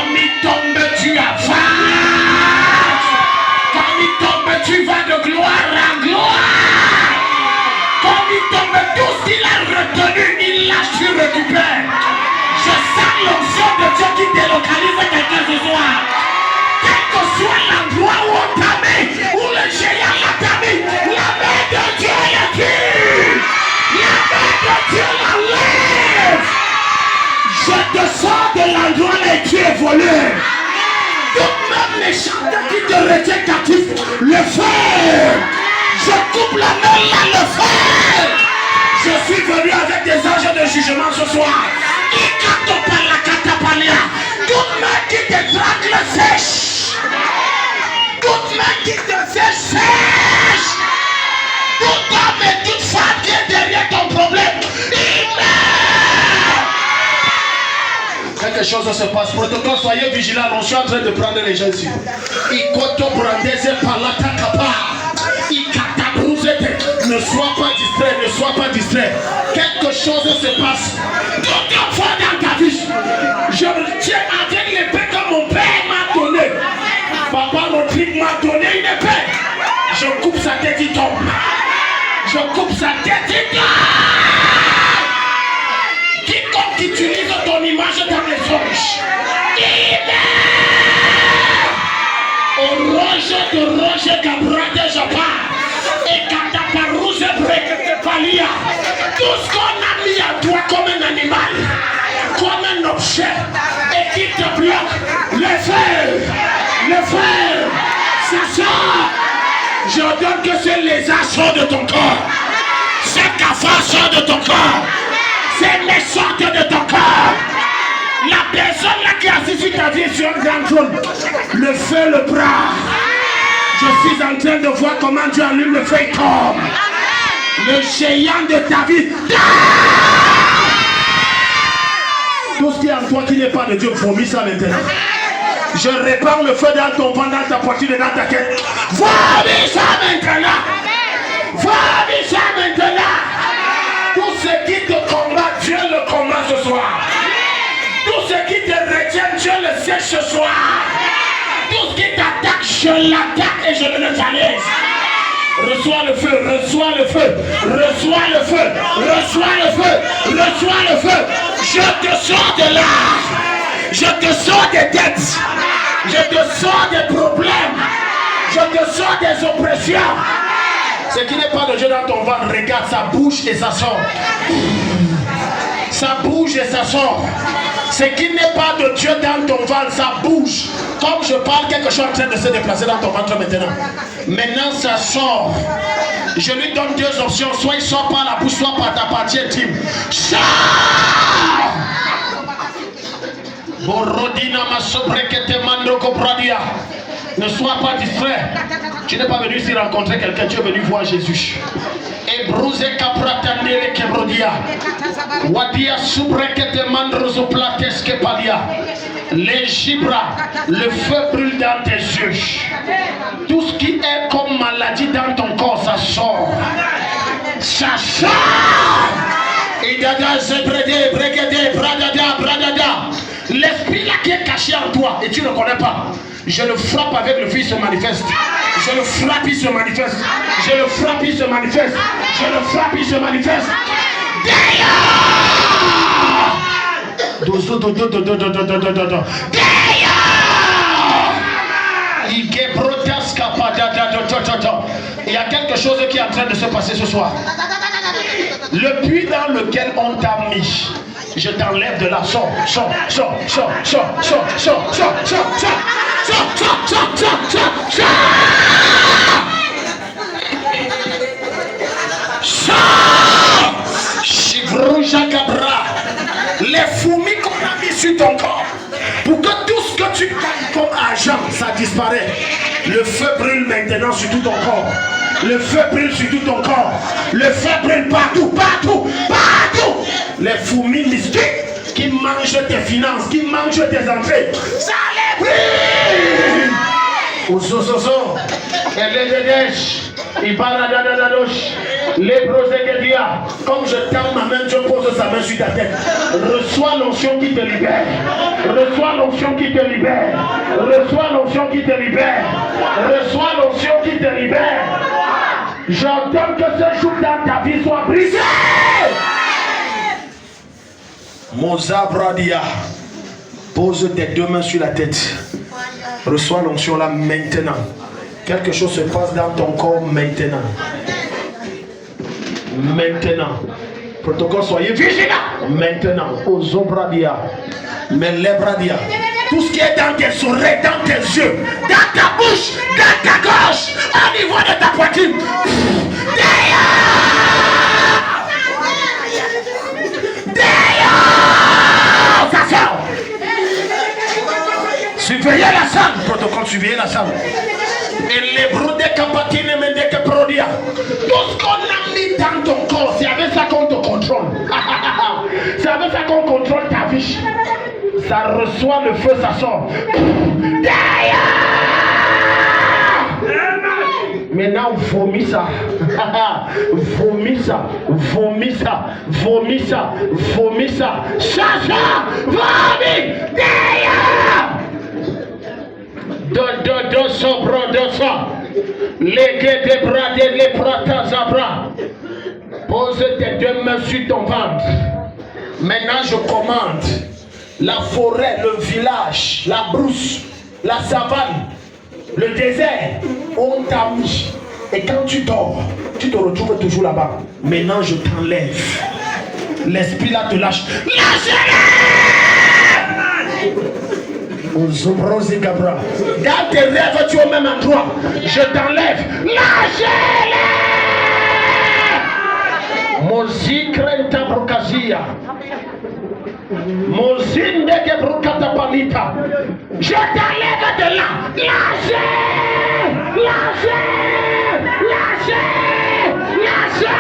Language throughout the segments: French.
Comme il tombe, tu avances. Comme il tombe, tu vas de gloire en gloire. Comme il tombe, tout ce qu'il a retenu, il lâche, tu récupères. Je sens l'onction de Dieu qui délocalise quelqu'un ce soir. Quel que soit l'endroit où on t'a mis, où le géant l'a mis, la main de Dieu est tue. La main de Dieu l'enlève. Je te sors de l'endroit là et tu évolues. Toute même méchante qui te retient captif, le feu. Je coupe la main là, le feu. Je suis venu avec des anges de jugement ce soir. Toute main qui te drague le sèche. Toute main qui te fait sèche. Toute homme et toute femme qui est derrière ton problème, il meurt. Quelque chose se passe. Protocole, soyez vigilants. On est en train de prendre les gens ici. Ne sois pas distrait, ne sois pas distrait. Quelque chose se passe. Tout enfant dans ta vie, je me tiens avec l'épée que mon père m'a donné. Papa Rodrigue m'a donné une épée. Je coupe sa tête, il tombe. Je coupe sa tête, il tombe. Quiconque utilise ton image dans les songes, il meurt. Au roche de roche Gabrade Japa. Et Kataparouze Brekete Palia. Tout ce qu'on a mis à toi comme un animal, comme un objet, et qui te bloque, le feu, ça sort. Je ordonne que ces lézards sortent de ton corps, ces cafards sortent de ton corps, ces mecs sortent de ton corps. La personne là qui a assisté ta vie sur un grand trône, le feu le bras. Je suis en train de voir comment Dieu allume le feu et tombe. Le géant de ta vie. Tout ce qui est en toi qui n'est pas de Dieu, vomit ça maintenant. Je répands le feu dans ton ventre, dans ta poitrine et dans ta tête. Vomis ça maintenant. Vomis ça maintenant. Tout ce qui te combat, Dieu le combat ce soir. Tout ce qui te retient, Dieu le sait ce soir. Tout ce qui t'attaque, je l'attaque et je le neutralise. Reçois le feu, reçois le feu, reçois le feu, reçois le feu, reçois le feu. Je te sors de là. Je te sors des dettes. Je te sors des problèmes. Je te sors des oppressions. Ce qui n'est pas de Dieu dans ton ventre, regarde, ça bouge et ça sort. Ça bouge et ça sort. Ce qui n'est pas de Dieu dans ton ventre, ça bouge. Comme je parle, quelque chose est en train de se déplacer dans ton ventre maintenant. Maintenant, ça sort. Je lui donne deux options. Soit il sort par la bouche, soit par ta partie intime. Sors! Ne sois pas distrait. Tu n'es pas venu ici rencontrer quelqu'un, tu es venu voir Jésus. Et bruse capratandere kebrodia. Wadia subrekete mandrozo plateske palia. Les gibras, le feu brûle dans tes yeux. Tout ce qui est comme maladie dans ton corps, ça sort. Ça sort. Et dada zebrede, bregede, bradada, bradada. L'esprit là qui est caché en toi et tu ne connais pas. Je le frappe avec le feu, il se manifeste. Je le frappe, il se manifeste. Je le frappe, il se manifeste. Je le frappe, il se manifeste. Il y a quelque chose qui est en train de se passer ce soir. Le puits dans lequel on t'a mis, je t'enlève de là. Sors. Les fourmis qu'on a mis sur ton corps, pour que tout ce que tu gagnes comme argent, ça disparaît. Le feu brûle maintenant sur tout ton corps. Le feu brûle sur tout ton corps. Le feu brûle partout. Les fourmis mystiques qui mangent tes finances, qui mangent tes entrées, ça les brûle. Usososo, Elededesh, Ibaradadadosh, Lebrozegedia. Comme je tends ma main, Dieu pose sa main sur ta tête. Reçois l'onction qui te libère. Reçois l'onction qui te libère. Reçois l'onction qui te libère. Reçois l'onction qui te libère. J'entends que ce jour dans ta vie soit brisé. Mozabradia. Pose tes deux mains sur la tête. Reçois l'onction là maintenant. Quelque chose se passe dans ton corps maintenant. Maintenant. Protocole, soyez vigilants. Maintenant. Ozobradia. Melebradia. Tout ce qui est dans tes oreilles, dans tes yeux, dans ta bouche, dans ta gorge, au niveau de ta poitrine. Ça sort. Surveillez la salle. Protocole, surveillez la salle. Et les brodés capatines mais dès que produire. Tout ce qu'on a mis dans ton corps, c'est avec ça qu'on te contrôle. C'est avec ça qu'on contrôle ta vie. Ça reçoit le feu, ça sort. Maintenant, vomis ça. Vomis ça. Vomis ça. Vomis ça. Vomis ça. Chacha. Vomis. Do sobro do so. Légué de bras de les prata zabra. Pose tes deux mains sur ton ventre. Maintenant, je commande. La forêt, le village, la brousse, la savane, le désert, on t'a mis. Et quand tu dors, tu te retrouves toujours là-bas. Maintenant, je t'enlève. L'esprit là te lâche. Lâchez-le! Dans tes rêves, tu es au même endroit. Je t'enlève. Lâchez-le! Mozikrenta brokazia. Mozinde que brokata palita. Je t'enlève de là. Lâchez! Lâchez! Lâchez! Lâchez!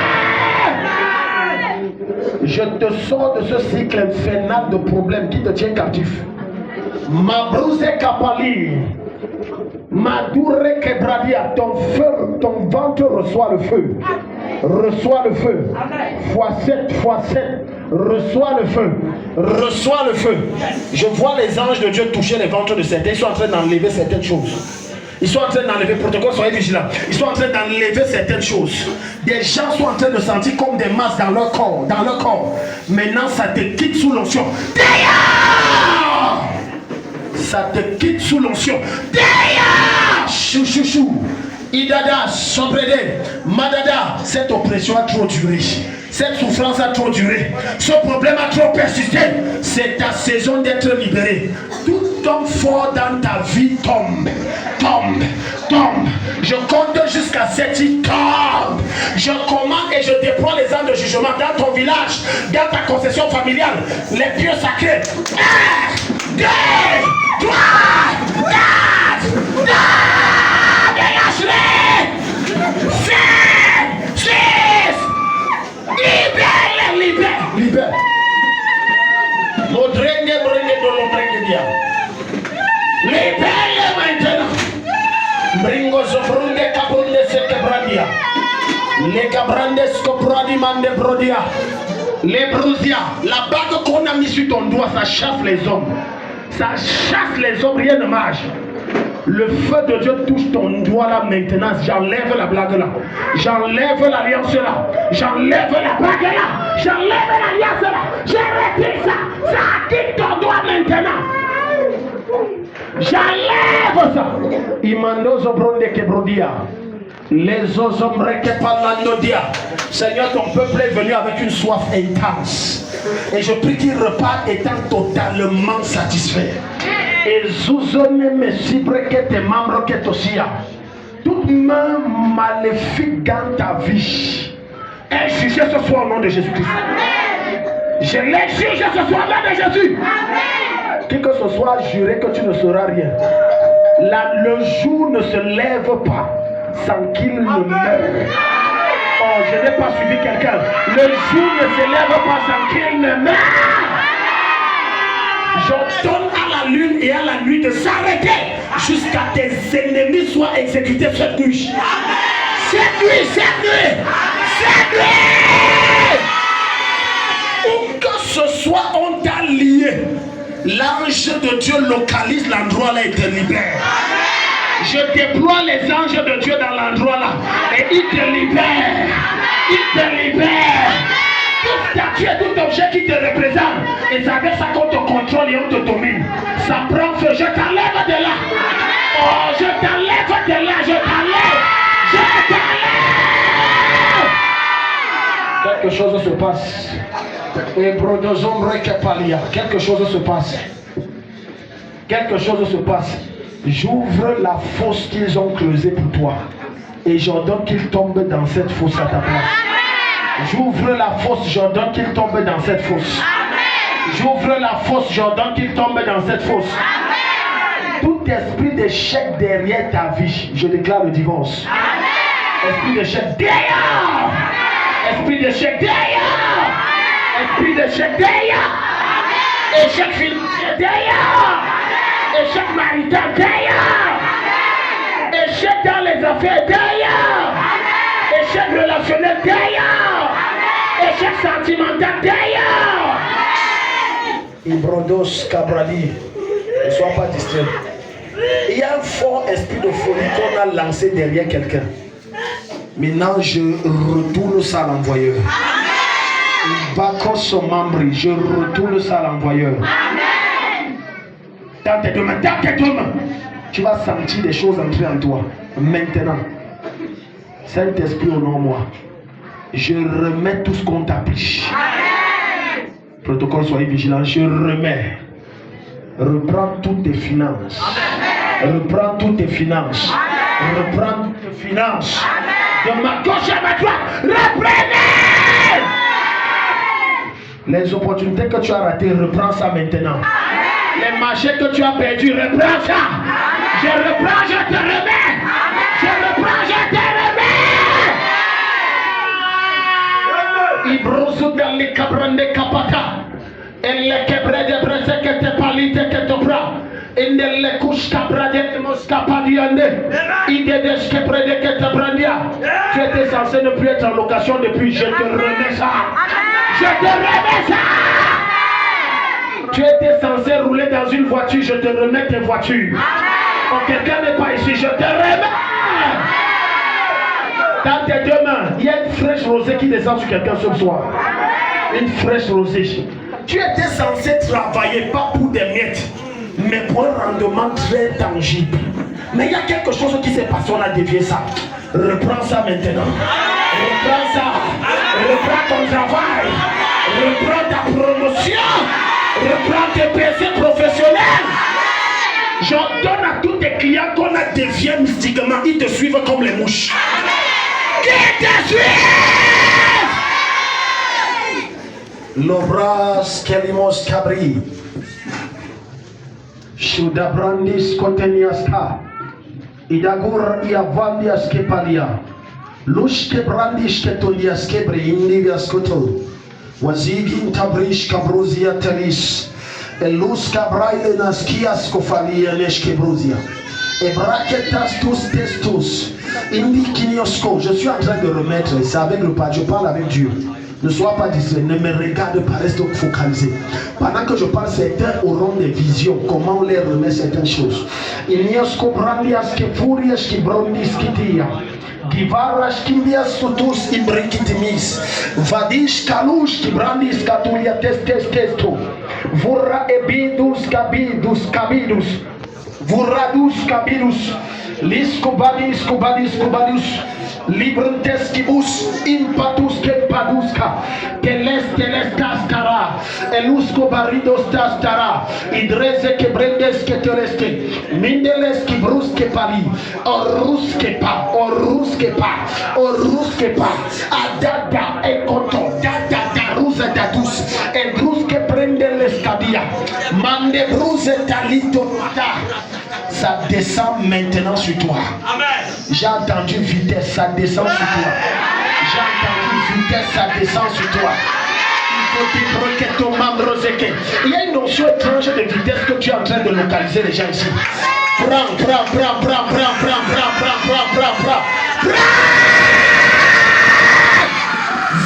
Je te sors de ce cycle infernal de problèmes qui te tient captif. Ma brousse kapali. Ma doure kebradia. Ton feu, ton ventre reçoit le feu. Reçois le feu. Fois 7, fois 7. Reçois le feu. Reçois le feu. Je vois les anges de Dieu toucher les ventres de certains. Ils sont en train d'enlever certaines choses. Ils sont en train d'enlever, protocole, soyez vigilants. Ils sont en train d'enlever certaines choses. Des gens sont en train de sentir comme des masses dans leur corps. Dans leur corps. Maintenant, ça te quitte sous l'onction. D'ailleurs, ça te quitte sous l'onction. D'ailleurs, chou chou chou. Idada, Sobrede, Madada, cette oppression a trop duré. Cette souffrance a trop duré. Ce problème a trop persisté. C'est ta saison d'être libéré. Tout homme fort dans ta vie tombe. Tombe. Tombe. Je compte jusqu'à 7, il tombe. Je commande et je déploie les armes de jugement dans ton village, dans ta concession familiale. Les pieux sacrés. 1, 2, 3, 4, 5. Dégage-les! 7, 6! Libère-les! Libère! Libère! Modrenge brenge de l'ombrenge dia. Libère-les maintenant! Bringo zobrunde kabunde seke bradia. Les cabrandes scopradi mande brodia. Les brusia. La bague qu'on a mis sur ton doigt, ça chasse les hommes. Ça chasse les hommes, rien ne marche. Le feu de Dieu touche ton doigt là maintenant. J'enlève la blague là. J'enlève l'alliance là. J'enlève la bague là. J'enlève l'alliance là. Je retire ça. Ça quitte ton doigt maintenant. J'enlève ça. Imando zobronde kebrodia. Les osombre que palandodia. Seigneur, ton peuple est venu avec une soif intense. Et je prie qu'il repart étant totalement satisfait. Et Zouzone me cibre que tes membres que t'ossia. Toute main maléfique dans ta vie est jugée ce soir au nom de Jésus-Christ. Je l'ai jugé ce soir au nom de Jésus. Qui que ce soit juré que tu ne sauras rien. Le jour ne se lève pas sans qu'il ne meure. Oh, je n'ai pas suivi quelqu'un. Le jour ne se lève pas sans qu'il ne meure. J'ordonne à la lune et à la nuit de s'arrêter jusqu'à tes ennemis soient exécutés cette nuit. Cette nuit, cette nuit, cette nuit. Où que ce soit, on t'a lié. L'ange de Dieu localise l'endroit là et te libère. Je déploie les anges de Dieu dans l'endroit là et ils te libèrent. Ils te libèrent. Tout statut et tout objet qui te représente, et c'est avec ça qu'on te contrôle et on te domine. Ça prend feu. Je t'enlève de là. Oh, je t'enlève de là. Je t'enlève. Je t'enlève. Quelque chose se passe. Quelque chose se passe. Quelque chose se passe. J'ouvre la fosse qu'ils ont creusée pour toi. Et j'ordonne qu'ils tombent dans cette fosse à ta place. J'ouvre la fosse, j'ordonne qu'ils tombent dans cette fosse. J'ouvre la fosse, j'ordonne qu'ils tombent dans cette fosse. Tout esprit d'échec derrière ta vie, je déclare le divorce. Esprit d'échec derrière. Esprit d'échec derrière. Esprit d'échec derrière. Échec financier derrière. Échec marital derrière. Échec dans les affaires derrière. Échec relationnel derrière. Échec sentimental derrière. Ibrodos Cabrali, ne sois pas distrait. Il y a un fort esprit de folie qu'on a lancé derrière quelqu'un. Maintenant, je retourne ça à l'envoyeur. Bakos membre, je retourne ça à l'envoyeur. Dans tes deux mains, tu vas sentir des choses entrer en toi. Maintenant, Saint-Esprit, au nom de moi, je remets tout ce qu'on t'a pris. Protocole, soyez vigilants. Je remets. Reprends toutes tes finances. Reprends toutes tes finances. Reprends toutes tes finances. De ma gauche à ma droite, reprenez. Les opportunités que tu as ratées, reprends ça maintenant. Les marchés que tu as perdus, reprends ça. Je reprends, je te remets. Je reprends, je te remets. Ibrosu dans les cabrande capata. Et les quebrés de bresse que te palite que te bras. Et les couches cabrade de moscapadiande. Idée de ce que près que te brandia. Tu étais censé ne plus être en location depuis. Je te remets ça. Je te remets ça. Tu étais censé rouler dans une voiture. Je te remets tes voitures. Oh, quelqu'un n'est pas ici. Je te remets. Dans tes deux mains, il y a une fraîche rosée qui descend sur quelqu'un ce soir. Une fraîche rosée. Tu étais censé travailler pas pour des miettes, mais pour un rendement très tangible. Mais il y a quelque chose qui s'est passé, on a dévié ça. Reprends ça maintenant. Reprends ça. Reprends ton travail. Reprends ta promotion. Reprends tes PC professionnels. J'ordonne à tous tes clients qu'on a dévié mystiquement. Ils te suivent comme les mouches. Qui te suivent? Lobras Kelimos Cabri. Shudabrandis Koteniasta. Idagur Iavandias Kepalia. Lushke Brandish Ketolias Kebre Indivias Koto. Wazigin Tabrish Kabruzia Telis. Elus Cabraile Naskias Kofalia Neshkebruzia. Ebraketas tous testus. Indikiniosco. Je suis en train de remettre, c'est avec le pas, je parle avec Dieu. Ne sois pas distrait, ne me regarde pas, reste focalisé. Pendant que je parle, certains auront des visions. Comment on les remet certaines choses. Iniosco brandias que furias qui brandis kitia. Givaras kimbias sutus ibrikitimis. Vadish kalush ki brandis katulia testo. Vurra ebidus kabidus. Vurradus kabidus. Liscobadis cobadus. Librantes kibus impatus que paduska teles tastara elusco barridos tastara idreze que brendes que teleste mindeles que brusque pali orusque pa adada e koto dada ruza datus e brusque prende l'escadia mande bruze talito ta. Ça descend maintenant sur toi. Amen. J'ai entendu vitesse, ça descend sur toi. J'ai entendu vitesse, ça descend sur toi. Il y a une notion étrange de vitesse que tu es en train de localiser les gens ici. Prends.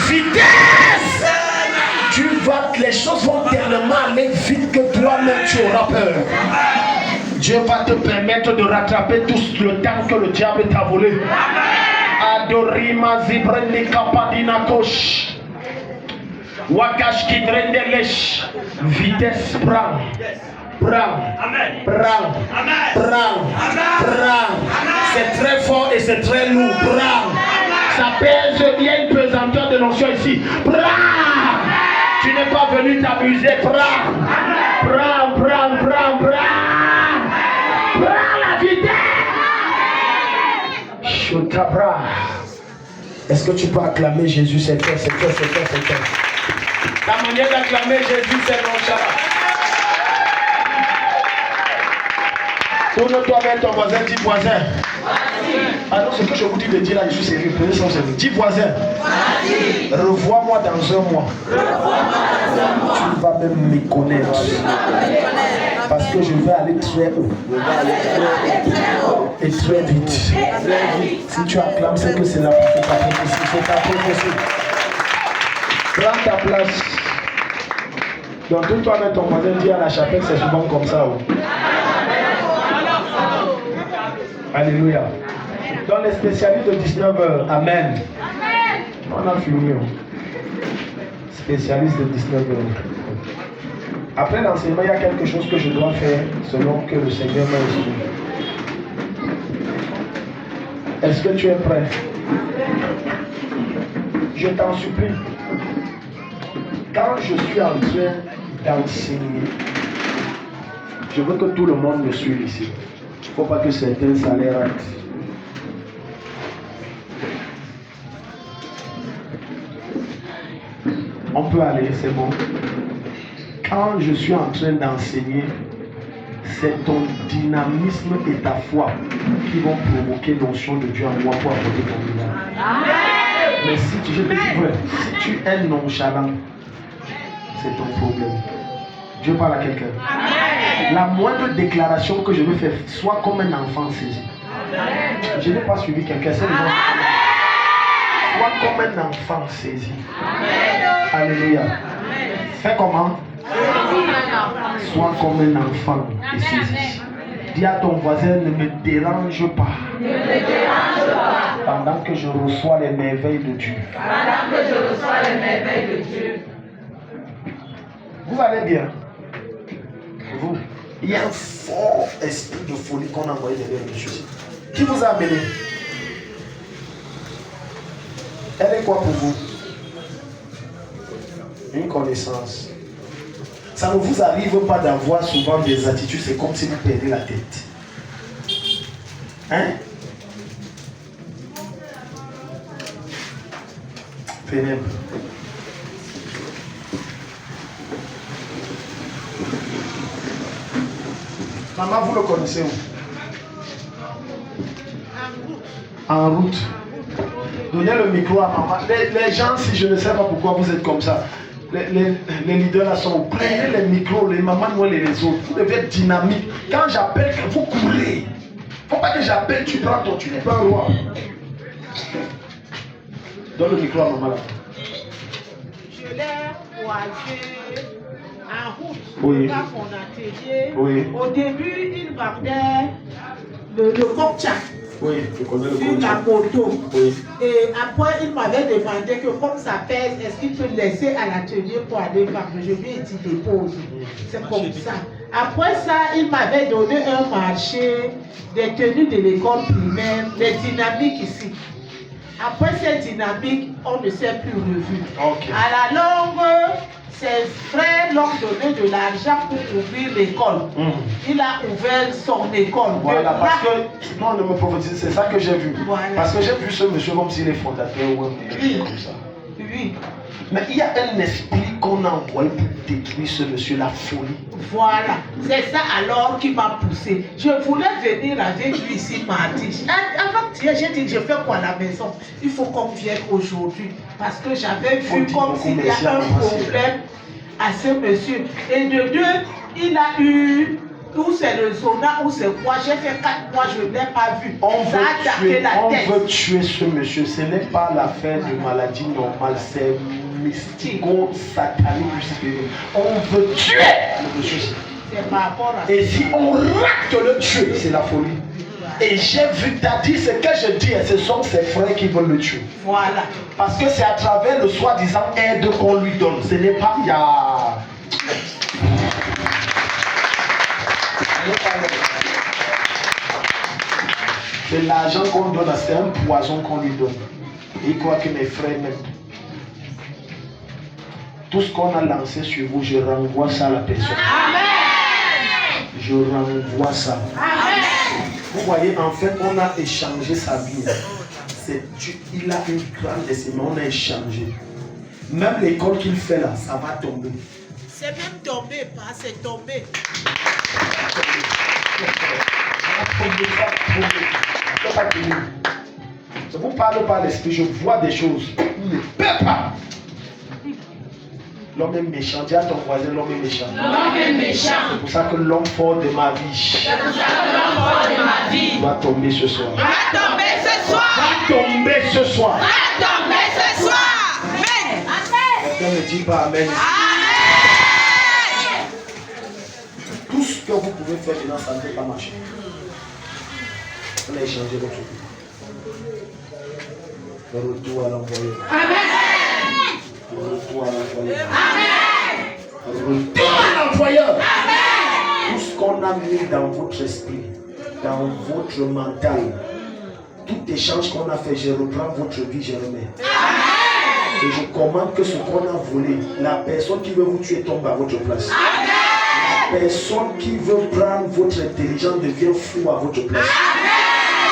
Vitesse! Les choses vont tellement aller vite que toi-même tu auras peur. Dieu va te permettre de rattraper tout le temps que le diable t'a volé. Adorima zibrende kapadina kosh. Wakash kidrendelesh. Vitesse, prends. C'est très fort et c'est très lourd. Prends. Ça pèse, il y a une pesanteur de notion ici. Prends. Tu n'es pas venu t'amuser. Prends la vitesse. Chotabra. Est-ce que tu peux acclamer Jésus? C'est fait. Ta manière d'acclamer Jésus, c'est nonchalant. Tourne-toi vers ton voisin, dis voisin. Alors ce que je vous dis de dire là, je suis sérieux. Prenez son sérieux. Dis voisin. Revois-moi dans un mois. Tu vas même me connaître. Parce que je vais aller très haut. Et très vite. Si tu acclames, c'est que c'est la prophétie. C'est ta prophétie. Prends ta place. Donc tout toi même ton voisin dit à la chapelle, c'est souvent comme ça. Oh. Alléluia. Dans les spécialistes de 19h, Amen. On a filmé. Spécialiste de 19h. Après l'enseignement, il y a quelque chose que je dois faire selon que le Seigneur m'a instruit. Est-ce que tu es prêt? Je t'en supplie. Quand je suis en train d'enseigner, je veux que tout le monde me suive ici. Il ne faut pas que certains salaires ratent. On peut aller, c'est bon. Quand je suis en train d'enseigner, c'est ton dynamisme et ta foi qui vont provoquer l'onction de Dieu en moi pour apporter ton miracle. Mais si tu, je te dis vrai, si tu es nonchalant, c'est ton problème. Dieu parle à quelqu'un. La moindre déclaration que je veux faire, soit comme un enfant saisi. Je n'ai pas suivi quelqu'un, c'est le nom. Soit comme un enfant saisi. Alléluia. Fais comment? Sois comme un enfant et saisi. Dis à ton voisin, ne me dérange pas. Pendant que je reçois les merveilles de Dieu. Vous allez bien? Vous? Il y a un fort esprit de folie qu'on a envoyé derrière le Jésus. Qui vous a amené? Elle est quoi pour vous? Une connaissance. Ça ne vous arrive pas d'avoir souvent des attitudes, c'est comme si vous perdez la tête. Hein? Pénible. Maman, vous le connaissez où? En route. Donnez le micro à maman. Les gens, si je ne sais pas pourquoi vous êtes comme ça, les leaders là sont, prenez les micros, les mamans, moi les autres. Vous devez être dynamique. Quand j'appelle, vous courez. Faut pas que j'appelle, tu prends ton, tu n'es pas un roi. Donne le micro à maman là. Je l'ai croisé en route Oui. dans mon atelier. Oui. Au début, il vendait le cocktail. Oui, je connais le sur la moto. Oui. Et après, il m'avait demandé que comme ça pèse, est-ce qu'il peut laisser à l'atelier pour aller vendre? Je lui ai dit dépose. C'est comme ça. Après ça, il m'avait donné un marché des tenues de l'école primaire, les dynamiques ici. Après cette dynamique, on ne s'est plus revu. Okay. À la longue, ses frères l'ont donné de l'argent pour ouvrir l'école. Il a ouvert son école. Voilà, parce que, non, ne me prophétise, c'est ça que j'ai vu. Voilà. Parce que j'ai vu ce monsieur comme s'il est fondateur ou un oui. comme ça. Oui. Mais il y a un esprit qu'on a envoyé pour détruire ce monsieur, la folie. Voilà, c'est ça alors qui m'a poussé. Je voulais venir avec lui ici mardi. Avant-hier, j'ai dit, je fais quoi à la maison? Il faut qu'on vienne aujourd'hui. Parce que j'avais vu comme s'il y a un problème à ce monsieur. Et de deux, il a eu, où c'est le zona, où c'est quoi, j'ai fait 4 mois, je ne l'ai pas vu. On veut tuer ce monsieur. Ce n'est pas l'affaire de maladie normale, c'est mystico-satanique. On veut tuer le monsieur. Et si on rate le tuer, c'est la folie. Et j'ai vu, t'as dit ce que je dis, et ce sont ses frères qui veulent le tuer. Voilà. Parce que c'est à travers le soi-disant aide qu'on lui donne. Ce n'est pas, il y a... C'est l'argent qu'on donne, c'est un poison qu'on lui donne. Et il croit que mes frères m'aiment. Tout ce qu'on a lancé sur vous, je renvoie ça à la personne. Amen. Je renvoie ça. Amen. Vous voyez, en fait, on a échangé sa vie. Il a une grande estime, on a échangé. Même l'école qu'il fait là, ça va tomber. C'est même tombé, pas c'est tombé. Je vous parle par l'esprit, je vois des choses. Il ne peut pas. L'homme est méchant. Dis à ton voisin, l'homme est méchant. L'homme est méchant. C'est pour ça que l'homme fort de ma vie. C'est pour ça que l'homme fort de ma vie va tomber ce soir. Va tomber ce soir. Va tomber ce soir. Va tomber ce soir. Amen. Amen. Quelqu'un ne dit pas Amen. Amen. Tout ce que vous pouvez faire maintenant, ça ne peut pas marcher. On a échangé votre vie. Le retour à l'envoyeur. Amen. Le retour à l'envoyeur. Amen. Le retour à l'envoyeur. Amen. Tout ce qu'on a mis dans votre esprit, dans votre mental, tout échange qu'on a fait, je reprends votre vie, je remets. Amen. Et je commande que ce qu'on a volé, la personne qui veut vous tuer tombe à votre place. Amen. La personne qui veut prendre votre intelligence devient fou à votre place. Amen.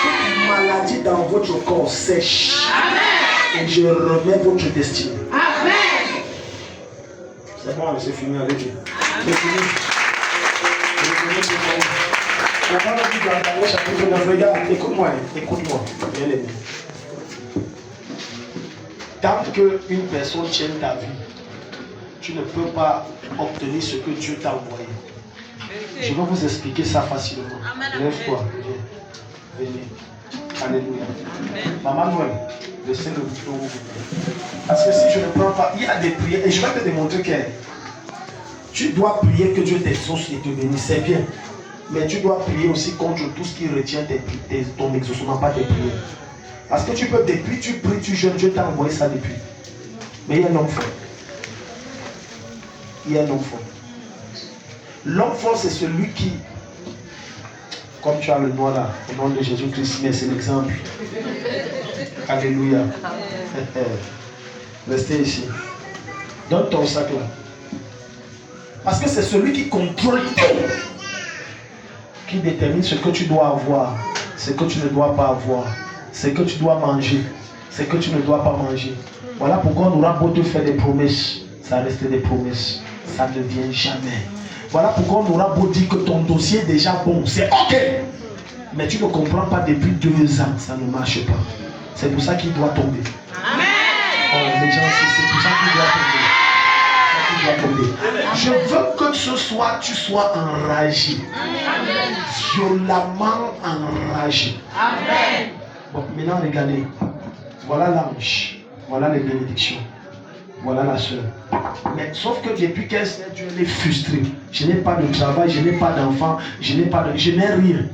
Toute maladie dans votre corps sèche. Amen. Et je remets votre destinée. Amen. C'est bon, c'est fini avec Dieu. C'est fini. La parole dit dans Daniel chapitre 9, regarde, écoute-moi, bien aimé. Tant qu'une personne tient ta vie, tu ne peux pas obtenir ce que Dieu t'a envoyé. Je vais vous expliquer ça facilement. Lève-toi, viens. Venez. Alléluia. Maman Noël, laissez le bouton. Parce que si je ne prends pas, il y a des prières, et je vais te démontrer que tu dois prier que Dieu t'exauce et te bénisse, c'est bien. Mais tu dois prier aussi contre tout ce qui retient ton exaucement, pas tes prières. Parce que tu peux, depuis tu pries, tu jeûnes, Dieu t'a envoyé ça depuis. Mais il y a un homme fort. Il y a un homme fort. L'homme fort, c'est celui qui, comme tu as le noir là, au nom de Jésus-Christ, mais c'est l'exemple. Alléluia. Restez ici. Donne ton sac là. Parce que c'est celui qui contrôle tout, qui détermine ce que tu dois avoir, ce que tu ne dois pas avoir, ce que tu dois manger, ce que tu ne dois pas manger. Voilà pourquoi on aura beau te faire des promesses, ça reste des promesses, ça ne vient jamais. Voilà pourquoi on aura beau dire que ton dossier est déjà bon, c'est ok. Mais tu ne comprends pas depuis 2 ans, ça ne marche pas. C'est pour ça qu'il doit tomber. Amen. Oh, les gens, c'est pour ça qu'il doit tomber. Je veux que ce soir tu sois enragé. Amen. Violemment enragé. Amen. Bon, maintenant regardez. Voilà l'ange. Voilà les bénédictions. Voilà la soeur. Mais sauf que depuis qu'elle s'est Dieu, elle est frustrée. Je n'ai pas de travail, je n'ai pas d'enfant, je n'ai rien.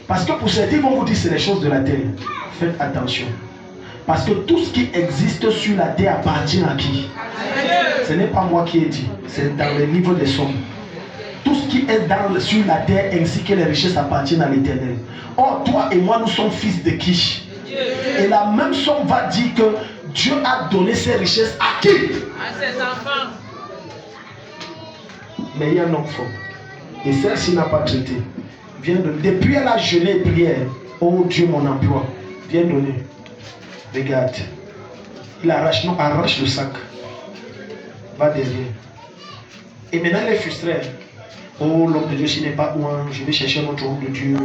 Parce que pour certains, ils vont vous dire que c'est les choses de la terre. Faites attention. Parce que tout ce qui existe sur la terre appartient à qui? Ce n'est pas moi qui ai dit. C'est dans le livre des Sommes. Tout ce qui est sur la terre ainsi que les richesses appartiennent à l'Éternel. Or, toi et moi, nous sommes fils de qui? Et la même Somme va dire que Dieu a donné ses richesses à qui? À ses enfants. Mais il y a un homme fort. Et celle-ci n'a pas traité. Viens donner. Depuis elle a jeûné et prié. Oh Dieu, mon emploi. Viens donner. Regarde. Il arrache le sac. va derrière. Et maintenant, elle est frustrée. Oh, l'homme de Dieu, s'il n'est pas loin, je vais chercher un autre homme de Dieu.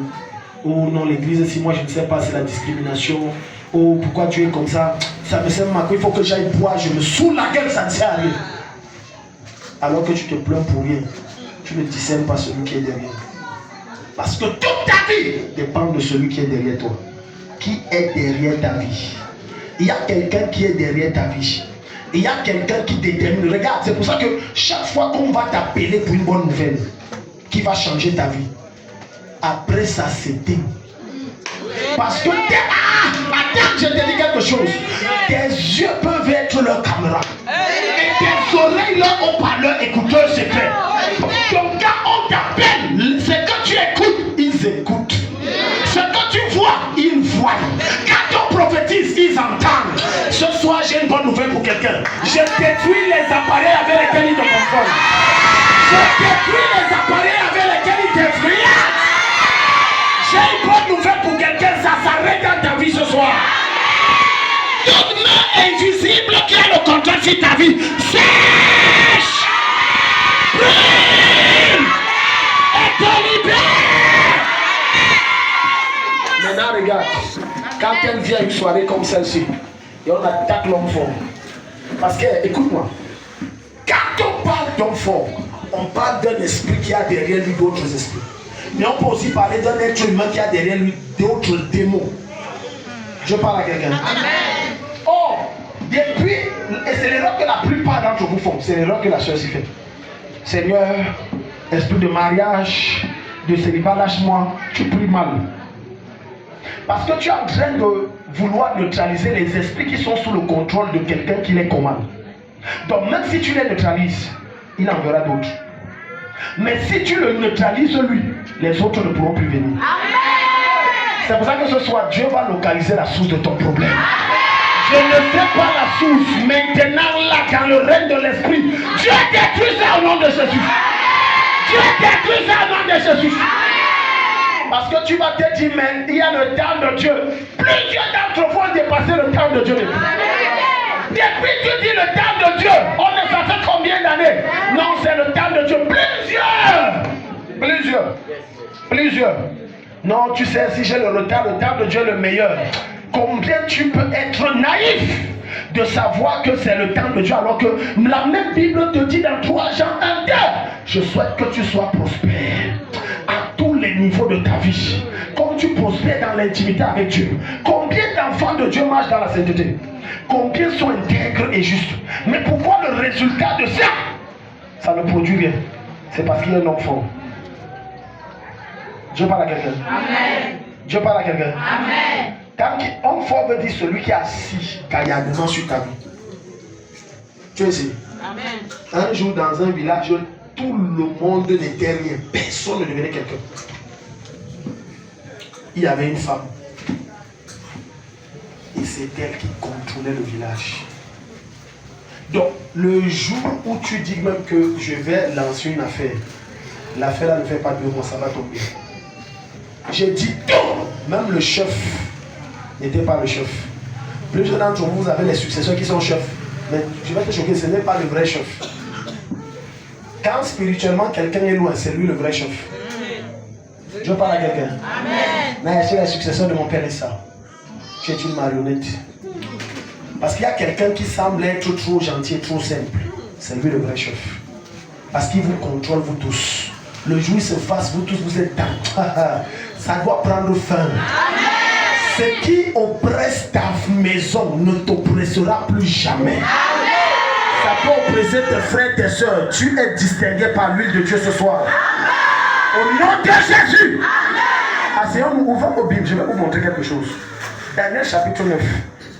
Oh non, l'église, si moi je ne sais pas, c'est la discrimination. Oh, pourquoi tu es comme ça? Ça me sert mal, il faut que j'aille boire, je me saoule la gueule, ça ne sert à rien. Alors que tu te plains pour rien, tu ne discernes pas celui qui est derrière. Parce que toute ta vie dépend de celui qui est derrière toi. Qui est derrière ta vie? Il y a quelqu'un qui est derrière ta vie. Il y a quelqu'un qui détermine. Regarde, c'est pour ça que chaque fois qu'on va t'appeler pour une bonne nouvelle, qui va changer ta vie, après ça s'éteint. Parce que attends, je te dis quelque chose. Tes yeux peuvent être leur caméra. Et tes oreilles leur haut-parleur écouteur secret. Donc quand on t'appelle, ce que tu écoutes, ils écoutent. Ce que tu vois, ils voient. Quand on prophétise, ils entendent. Ce soir, j'ai une bonne nouvelle pour quelqu'un. Je détruis les appareils avec lesquels ils te confondent. Je détruis les appareils avec lesquels ils t'effrient. J'ai une bonne nouvelle pour quelqu'un, ça s'arrête dans ta vie ce soir. Toute main invisible qui a le contrôle sur ta vie, sèche, brûle et te libère. Maintenant regarde, quand elle vient à une soirée comme celle-ci, et on attaque l'homme fort. Parce que, écoute-moi, quand on parle d'homme fort, on parle d'un esprit qui a derrière lui d'autres esprits. Mais on peut aussi parler d'un être humain qui a derrière lui d'autres démons. Je parle à quelqu'un. Amen. Or, depuis, et c'est l'erreur que la plupart d'entre vous font, c'est l'erreur que la soeur s'y fait. Seigneur, esprit de mariage, de célibat, lâche-moi, tu pries mal. Parce que tu es en train de vouloir neutraliser les esprits qui sont sous le contrôle de quelqu'un qui les commande. Donc même si tu les neutralises, il en verra d'autres. Mais si tu le neutralises lui, les autres ne pourront plus venir. C'est pour ça que ce soir, Dieu va localiser la source de ton problème. Je ne sais pas la source. Maintenant, là, dans le règne de l'esprit, Dieu détruit ça au nom de Jésus. Dieu détruit ça au nom de Jésus. Parce que tu vas te dire, mais il y a le temps de Dieu. Plusieurs d'entre vous ont dépassé le temps de Dieu. Depuis tu dis le temps de Dieu, on ne sait fait combien d'années? Non, c'est le temps de Dieu. Plusieurs. Non, tu sais, si j'ai le temps de Dieu est le meilleur. Combien tu peux être naïf de savoir que c'est le temps de Dieu alors que la même Bible te dit dans 3 Jean 1, 2, je souhaite que tu sois prospère à tous les niveaux de ta vie. Comme tu prospères dans l'intimité avec Dieu. Combien d'enfants de Dieu marchent dans la sainteté? Combien sont intègres et justes? Mais pourquoi le résultat de ça, ça ne produit rien? C'est parce qu'il y a un homme fort. Dieu parle à quelqu'un. Amen. Dieu parle à quelqu'un. Amen. Quand homme fort veut dire celui qui est assis gaillardement sur ta vie. Tu es ici. Amen. Un jour dans un village, tout le monde n'était rien. Personne ne devenait quelqu'un. Il y avait une femme. Et c'est elle qui contrôlait le village. Donc, le jour où tu dis même que je vais lancer une affaire, l'affaire là ne fait pas 2 mois, ça va tomber. J'ai dit tout, même le chef n'était pas le chef. Plusieurs d'entre vous avez les successeurs qui sont chefs. Mais je vais te choquer, ce n'est pas le vrai chef. Quand spirituellement quelqu'un est loin, c'est lui le vrai chef. Je parle à quelqu'un. Amen. Mais je suis le successeur de mon père et ça. Tu es une marionnette. Parce qu'il y a quelqu'un qui semble être trop gentil et trop simple. C'est lui le vrai chef. Parce qu'il vous contrôle, vous tous. Le jour où il se fasse, vous tous, vous êtes dans. Ça doit prendre fin. Amen. Ce qui oppresse ta maison ne t'oppressera plus jamais. Amen. Ça peut oppresser tes frères, tes soeurs. Tu es distingué par l'huile de Dieu ce soir. Amen. Au nom de Jésus. Asseyons-nous, ouvrons vos Bibles. Je vais vous montrer quelque chose. Daniel chapitre 9.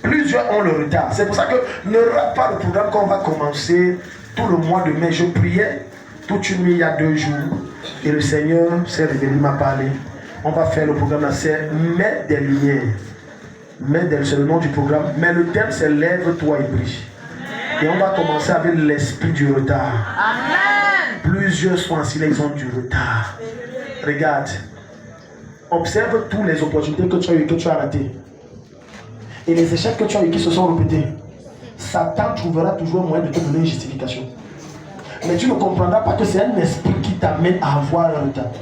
Plusieurs ont le retard. C'est pour ça que ne rate pas le programme qu'on va commencer tout le mois de mai. Je priais toute une nuit il y a 2 jours. Et le Seigneur s'est révélé, m'a parlé. On va faire le programme là, c'est Mets des lumières. C'est le nom du programme. Mais le thème c'est Lève-toi et brille. Et on va commencer avec l'esprit du retard. Amen. Plusieurs sont assis là, ils ont du retard. Regarde. Observe toutes les opportunités que tu as eues, que tu as ratées. Et les échecs que tu as eu qui se sont répétés. Satan trouvera toujours un moyen de te donner une justification. Mais tu ne comprendras pas que c'est un esprit qui t'amène à avoir un retard.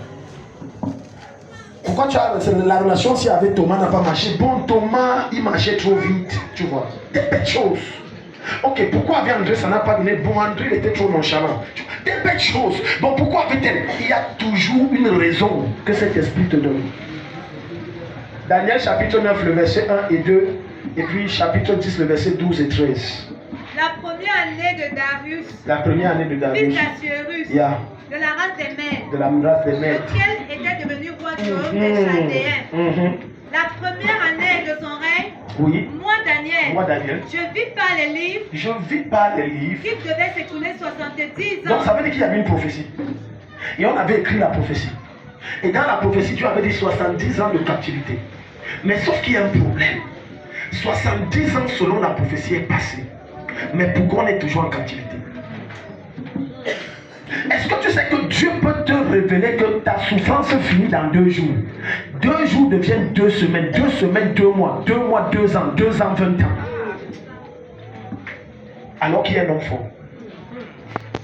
Pourquoi la relation si avec Thomas n'a pas marché? Bon, Thomas, il marchait trop vite, tu vois. Des belles choses. Ok, pourquoi avec André ça n'a pas donné? Bon, André il était trop nonchalant. Des belles choses. Bon, pourquoi avec elle? Il y a toujours une raison que cet esprit te donne. Daniel chapitre 9, le verset 1 et 2, et puis chapitre 10, le verset 12 et 13. La première année de Darius, La première année de Darius, fils d'Assuérus, yeah, de la race des Mèdes, de la race des Mèdes, lequel était devenu roi du royaume des Chaldéens. La première année de son règne, oui, moi Daniel, je vis par les livres, qui devait s'écouler 70 ans. Donc ça veut dire qu'il y avait une prophétie. Et on avait écrit la prophétie. Et dans la prophétie, Dieu avait dit 70 ans de captivité. Mais sauf qu'il y a un problème. 70 ans selon la prophétie est passé. Mais pourquoi on est toujours en captivité? Est-ce que tu sais que Dieu peut te révéler que ta souffrance finit dans 2 jours? 2 jours deviennent 2 semaines, 2 semaines, 2 mois, 2 mois, 2 ans, 2 ans, 20 ans. Alors qu'il y a un homme fort.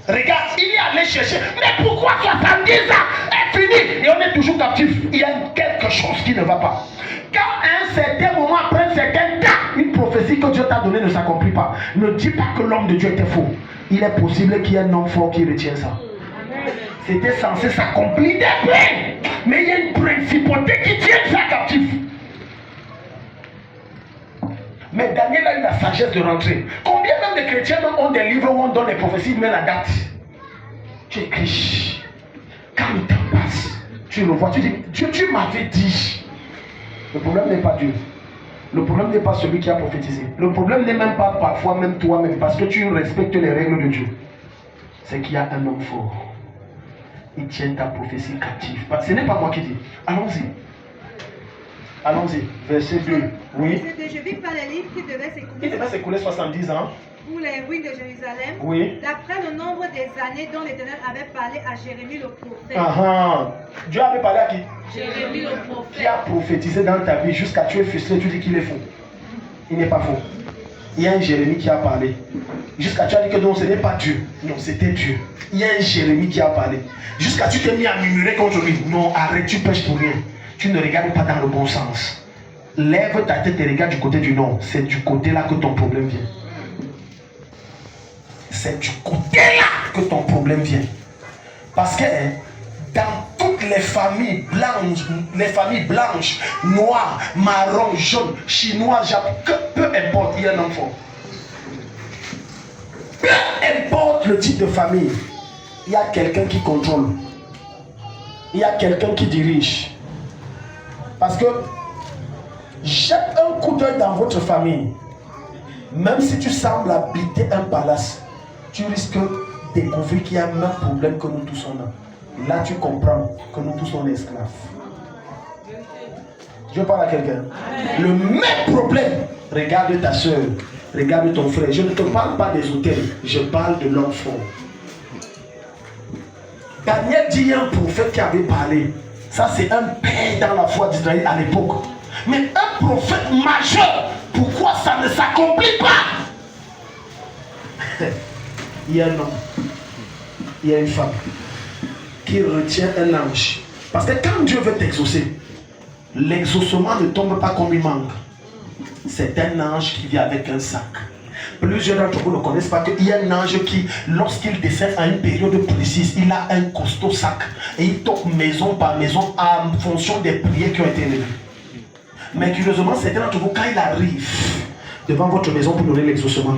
Regarde, il est allé chercher. Mais pourquoi 70 ans est fini et on est toujours captif? Il y a quelque chose qui ne va pas. Quand à un certain moment, après un certain temps, une prophétie que Dieu t'a donnée ne s'accomplit pas, ne dis pas que l'homme de Dieu était faux. Il est possible qu'il y ait un homme fort qui retient ça. C'était censé s'accomplir depuis. Mais il y a une principauté qui tient ça captif. Mais Daniel a eu la sagesse de rentrer. Combien même de chrétiens ont des livres où on donne les prophéties, mais la date? Tu écris. Quand le temps passe, tu le vois, tu dis, Dieu, tu m'avais dit. Le problème n'est pas Dieu. Le problème n'est pas celui qui a prophétisé. Le problème n'est même pas parfois même toi-même, parce que tu respectes les règles de Dieu. C'est qu'il y a un homme fort. Il tient ta prophétie captive. Ce n'est pas moi qui dis. Allons-y. Allons-y. Verset 2. Oui. Je vis par les livres qui devaient s'écouler. Il devait s'écouler 70 ans. Pour les ruines de Jérusalem. Oui. D'après le nombre des années dont l'Éternel avait parlé à Jérémie le prophète. Dieu avait parlé à qui? Jérémie le prophète. Qui a prophétisé dans ta vie jusqu'à tu es frustré, tu dis qu'il est faux. Il n'est pas faux. Il y a un Jérémie qui a parlé. Jusqu'à tu as dit que non, ce n'est pas Dieu. Non, c'était Dieu. Il y a un Jérémie qui a parlé. Jusqu'à tu t'es mis à murmurer contre lui. Non, arrête, tu pêches pour rien. Tu ne regardes pas dans le bon sens. Lève ta tête et regarde du côté du nord. C'est du côté là que ton problème vient. C'est du côté là que ton problème vient. Parce que dans toutes les familles blanches, noires, marron, jaunes, chinoises, peu importe, il y a un enfant. Peu importe le type de famille, il y a quelqu'un qui contrôle. Il y a quelqu'un qui dirige. Parce que jette un coup d'œil dans votre famille. Même si tu sembles habiter un palace, tu risques de découvrir qu'il y a un même problème que nous tous on a. Là, tu comprends que nous tous sommes esclaves. Je parle à quelqu'un. Le même problème. Regarde ta soeur, regarde ton frère. Je ne te parle pas des hôtels, je parle de l'enfant. Daniel dit, il y a un prophète qui avait parlé. Ça, c'est un père dans la foi d'Israël à l'époque. Mais un prophète majeur, pourquoi ça ne s'accomplit pas? Il y a un homme, il y a une femme qui retient un ange. Parce que quand Dieu veut t'exaucer, l'exaucement ne tombe pas comme il manque. C'est un ange qui vient avec un sac. Plusieurs d'entre vous ne connaissent pas qu'il y a un ange qui, lorsqu'il décède à une période précise, il a un costaud sac. Et il toque maison par maison en fonction des prières qui ont été élevées. Mais curieusement, certains d'entre vous, quand il arrive devant votre maison pour donner l'exaucement,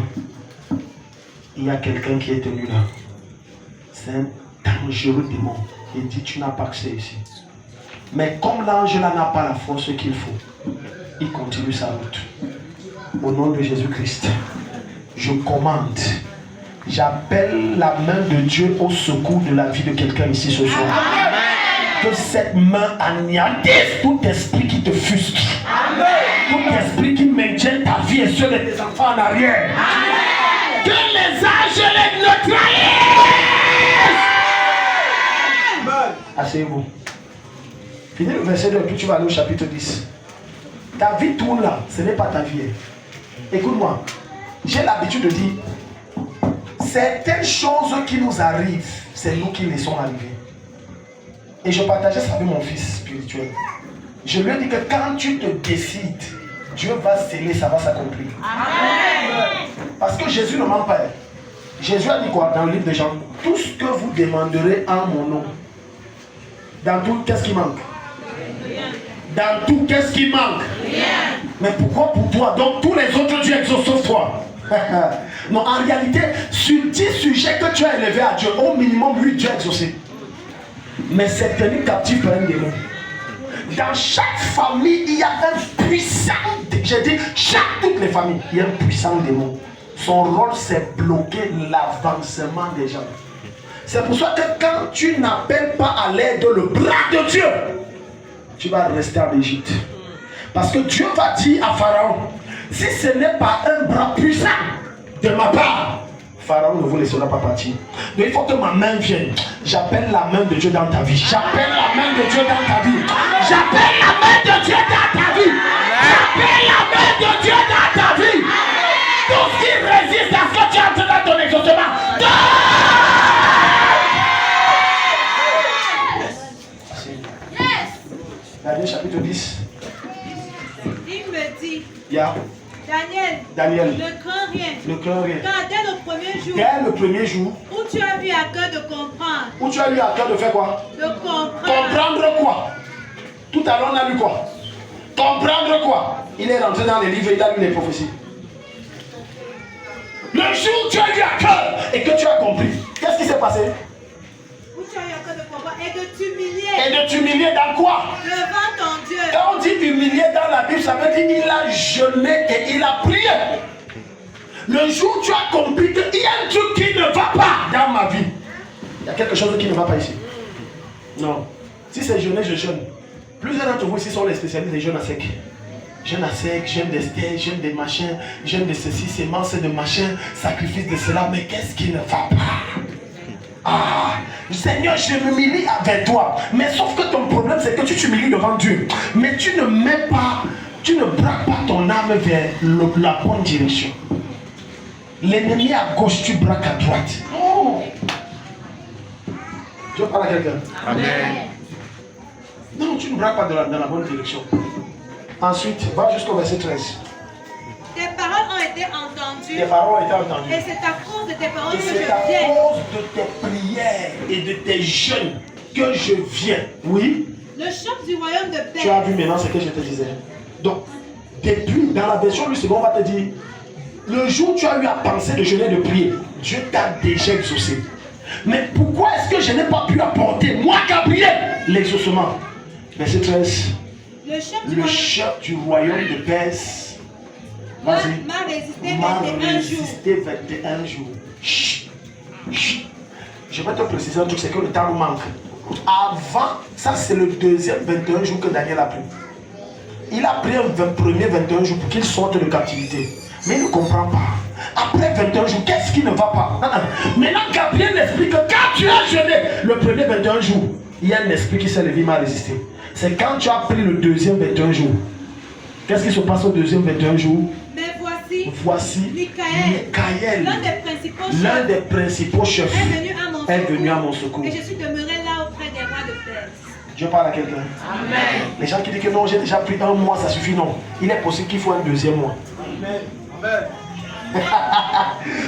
il y a quelqu'un qui est tenu là. C'est un dangereux démon. Il dit, tu n'as pas accès ici. Mais comme l'ange là n'a pas la force qu'il faut, il continue sa route. Au nom de Jésus-Christ, je commande, j'appelle la main de Dieu au secours de la vie de quelqu'un ici ce soir. Amen. Que cette main anéantisse tout esprit qui te frustre. Amen. Tout esprit qui maintient ta vie et ceux de tes enfants en arrière. Amen. Que les anges les neutralisent. Asseyez-vous. Finis le verset 2 puis tu vas aller au chapitre 10. Ta vie tourne là, ce n'est pas ta vie. Écoute-moi, j'ai l'habitude de dire, Certaines choses qui nous arrivent, c'est nous qui les laissons arriver. Et je partageais ça avec mon fils spirituel. Je lui ai dit que quand tu te décides, Dieu va sceller, ça va s'accomplir. Parce que Jésus ne ment pas. Jésus a dit quoi dans le livre de Jean? Tout ce que vous demanderez en mon nom. Dans tout, qu'est-ce qui manque? Dans tout, qu'est-ce qui manque? Rien. Mais pourquoi pour toi? Donc tous les autres dieux exaucent sauf toi. Non, en réalité, sur 10 sujets que tu as élevés à Dieu, au minimum 8 Dieu a exaucé. Mais c'est tenu captif par un démon. Dans chaque famille, il y a un puissant, j'ai dit, toutes les familles, il y a un puissant démon. Son rôle, c'est bloquer l'avancement des gens. C'est pour ça que quand tu n'appelles pas à l'aide le bras de Dieu, tu vas rester en Égypte. Parce que Dieu va dire à Pharaon, si ce n'est pas un bras puissant de ma part, Pharaon ne vous laissera pas partir. Donc il faut que ma main vienne. J'appelle la main de Dieu dans ta vie. J'appelle la main de Dieu dans ta vie. J'appelle la main de Dieu dans ta vie. J'appelle la main de Dieu dans ta vie. Tout ce qui résiste à ce que tu as entendu dans ton exaucement. Daniel chapitre 10. Il me dit, Daniel, ne crains rien. Ne crains rien. Car dès le premier jour, où tu as eu à cœur de comprendre. Où tu as eu à cœur de faire quoi? De comprendre. Comprendre quoi? Tout à l'heure on a lu quoi? Comprendre quoi? Il est rentré dans les livres et il a lu les prophéties. Le jour où tu as eu à cœur et que tu as compris, qu'est-ce qui s'est passé? Où tu as eu à cœur de comprendre et de t'humilier. Et de t'humilier dans quoi? Devant ton Dieu. Quand on dit humilier dans la Bible, ça veut dire qu'il a jeûné et il a prié. Le jour où tu as compris qu'il y a un truc qui ne va pas dans ma vie, il y a quelque chose qui ne va pas ici. Non. Si c'est jeûner, je jeûne. Plusieurs d'entre vous ici sont les spécialistes des jeûnes à sec. Jeûne à sec, jeûne des steaks, jeûne des machins, jeûne de ceci, sémence de machin, sacrifice de cela. Mais qu'est-ce qui ne va pas? Ah, Seigneur, je m'humilie avec toi. Mais sauf que ton problème, c'est que tu t'humilies devant Dieu. Mais tu ne mets pas, tu ne braques pas ton âme vers la bonne direction. L'ennemi à gauche, tu braques à droite. Oh. Je parle à quelqu'un. Amen. Non, tu ne braques pas dans la bonne direction. Ensuite, va jusqu'au verset 13. Tes paroles ont été entendues. Tes paroles ont été entendues. Et c'est à cause de tes paroles que je c'est à viens. cause de tes prières et de tes jeûnes que je viens. Oui. Le chef du royaume de paix. Tu as vu maintenant ce que je te disais. Donc, depuis, dans la version du second, on va te dire, le jour où tu as eu à penser de jeûner et de prier, Dieu t'a déjà exaucé. Mais pourquoi est-ce que je n'ai pas pu apporter, moi, Gabriel, l'exaucement? Verset 13. Le chef du royaume de Perse m'a résisté 21 jours. Chut, chut. Je vais te préciser un truc, c'est que le temps nous manque. Avant, ça c'est le deuxième 21 jours que Daniel a pris. Il a pris un premier 21 jours pour qu'il sorte de captivité. Mais il ne comprend pas. Après 21 jours, qu'est-ce qui ne va pas? Maintenant, Gabriel explique que quand tu as jeûné le premier 21 jours, il y a un esprit qui s'est levé, il m'a résisté. C'est quand tu as pris le deuxième 21 jours. Qu'est-ce qui se passe au deuxième 21 jours? Mais voici Michaël, l'un des principaux chefs, est venu à mon secours. Et je suis demeuré là auprès des rois de Perse. Dieu parle à quelqu'un. Amen. Les gens qui disent que non, j'ai déjà pris un mois, ça suffit, non. Il est possible qu'il faut un deuxième mois. Amen. Amen.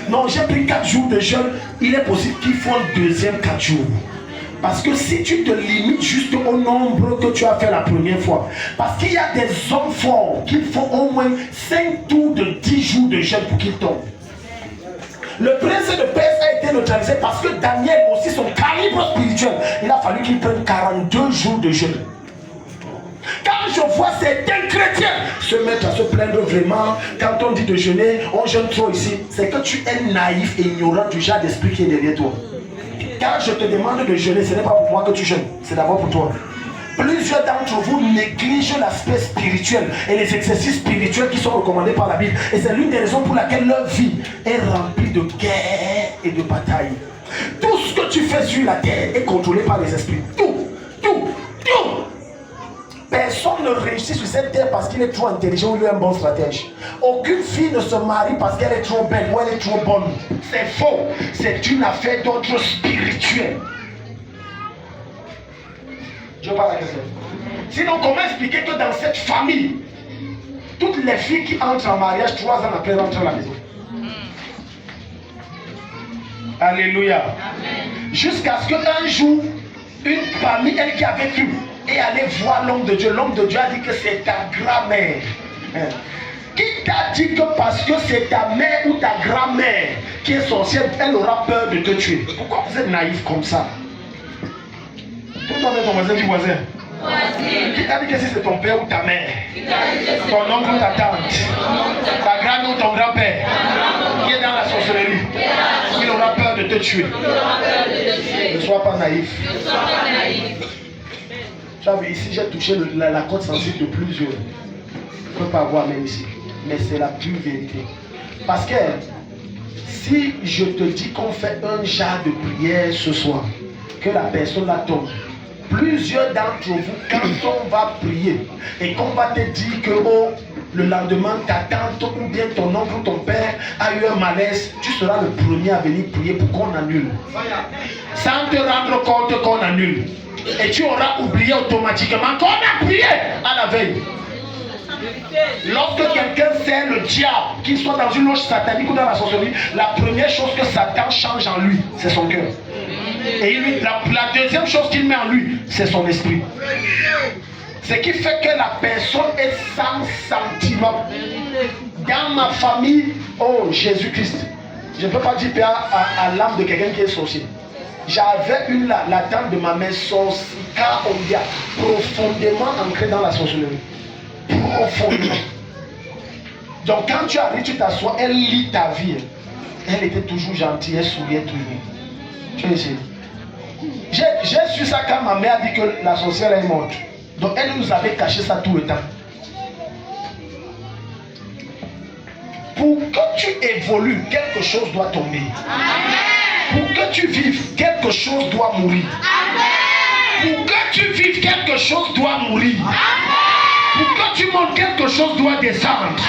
Non, j'ai pris 4 jours de jeûne. Il est possible qu'il faut un deuxième 4 jours. Parce que si tu te limites juste au nombre que tu as fait la première fois, parce qu'il y a des hommes forts qui font au moins 5 tours de 10 jours de jeûne pour qu'ils tombent. Le prince de Perse a été neutralisé parce que Daniel aussi, son calibre spirituel, il a fallu qu'il prenne 42 jours de jeûne. Quand je vois certains chrétiens se mettre à se plaindre vraiment, quand on dit de jeûner, on jeûne trop ici, c'est que tu es naïf et ignorant du genre d'esprit qui est derrière toi. Quand je te demande de jeûner, ce n'est pas pour moi que tu jeûnes, c'est d'abord pour toi. Plusieurs d'entre vous négligent l'aspect spirituel et les exercices spirituels qui sont recommandés par la Bible. Et c'est l'une des raisons pour laquelle leur vie est remplie de guerres et de batailles. Tout ce que tu fais sur la terre est contrôlé par les esprits. Tout. Personne ne réussit sur cette terre parce qu'il est trop intelligent ou il est un bon stratège. Aucune fille ne se marie parce qu'elle est trop belle ou elle est trop bonne. C'est faux. C'est une affaire d'ordre spirituel. Je parle à quelqu'un. Sinon, comment expliquer que dans cette famille, toutes les filles qui entrent en mariage, 3 ans après rentrent à la maison? Alléluia. Amen. Jusqu'à ce qu'un jour, une parmi elles qui avait cru et allait voir l'homme de Dieu. L'homme de Dieu a dit que c'est ta grand-mère. Qui t'a dit que parce que c'est ta mère ou ta grand-mère qui est sorcière, elle aura peur de te tuer? Pourquoi vous êtes naïf comme ça? Tout le monde est ton voisin du voisin. Qui t'a dit que si c'est ton père ou ta mère, ton oncle ou ta tante, ta grand-mère ou ton grand-père qui est dans la sorcellerie, il aura peur de te tuer? Ne sois pas naïf. J'avais ici, j'ai touché la corde sensible de plusieurs. Je ne peux pas voir même ici. Mais c'est la pure vérité. Parce que si je te dis qu'on fait un genre de prière ce soir, que la personne la tombe, plusieurs d'entre vous, quand on va prier et qu'on va te dire que oh, le lendemain ta tante ou bien ton oncle ou ton père a eu un malaise, tu seras le premier à venir prier pour qu'on annule. Sans te rendre compte qu'on annule. Et tu auras oublié automatiquement qu'on a prié à la veille. Lorsque quelqu'un sert le diable, qu'il soit dans une loge satanique ou dans la sorcellerie, la première chose que Satan change en lui, c'est son cœur. Et lui, la deuxième chose qu'il met en lui, c'est son esprit. Ce qui fait que la personne est sans sentiment. Dans ma famille, oh Jésus-Christ, je ne peux pas dire paix à l'âme de quelqu'un qui est sorcier. J'avais la tante de ma mère sorcière, profondément ancrée dans la sorcellerie. Profondément. Donc quand tu arrives, tu t'assois, elle lit ta vie. Elle était toujours gentille, elle souriait toujours. Tu vois ici. J'ai su ça quand ma mère a dit que la sorcière est morte. Donc elle nous avait caché ça tout le temps. Pour que tu évolues, quelque chose doit tomber. Amen. Pour que tu vives, quelque chose doit mourir. Amen. Pour que tu vives, quelque chose doit mourir. Amen. Pour que tu montes, quelque chose doit descendre. Amen.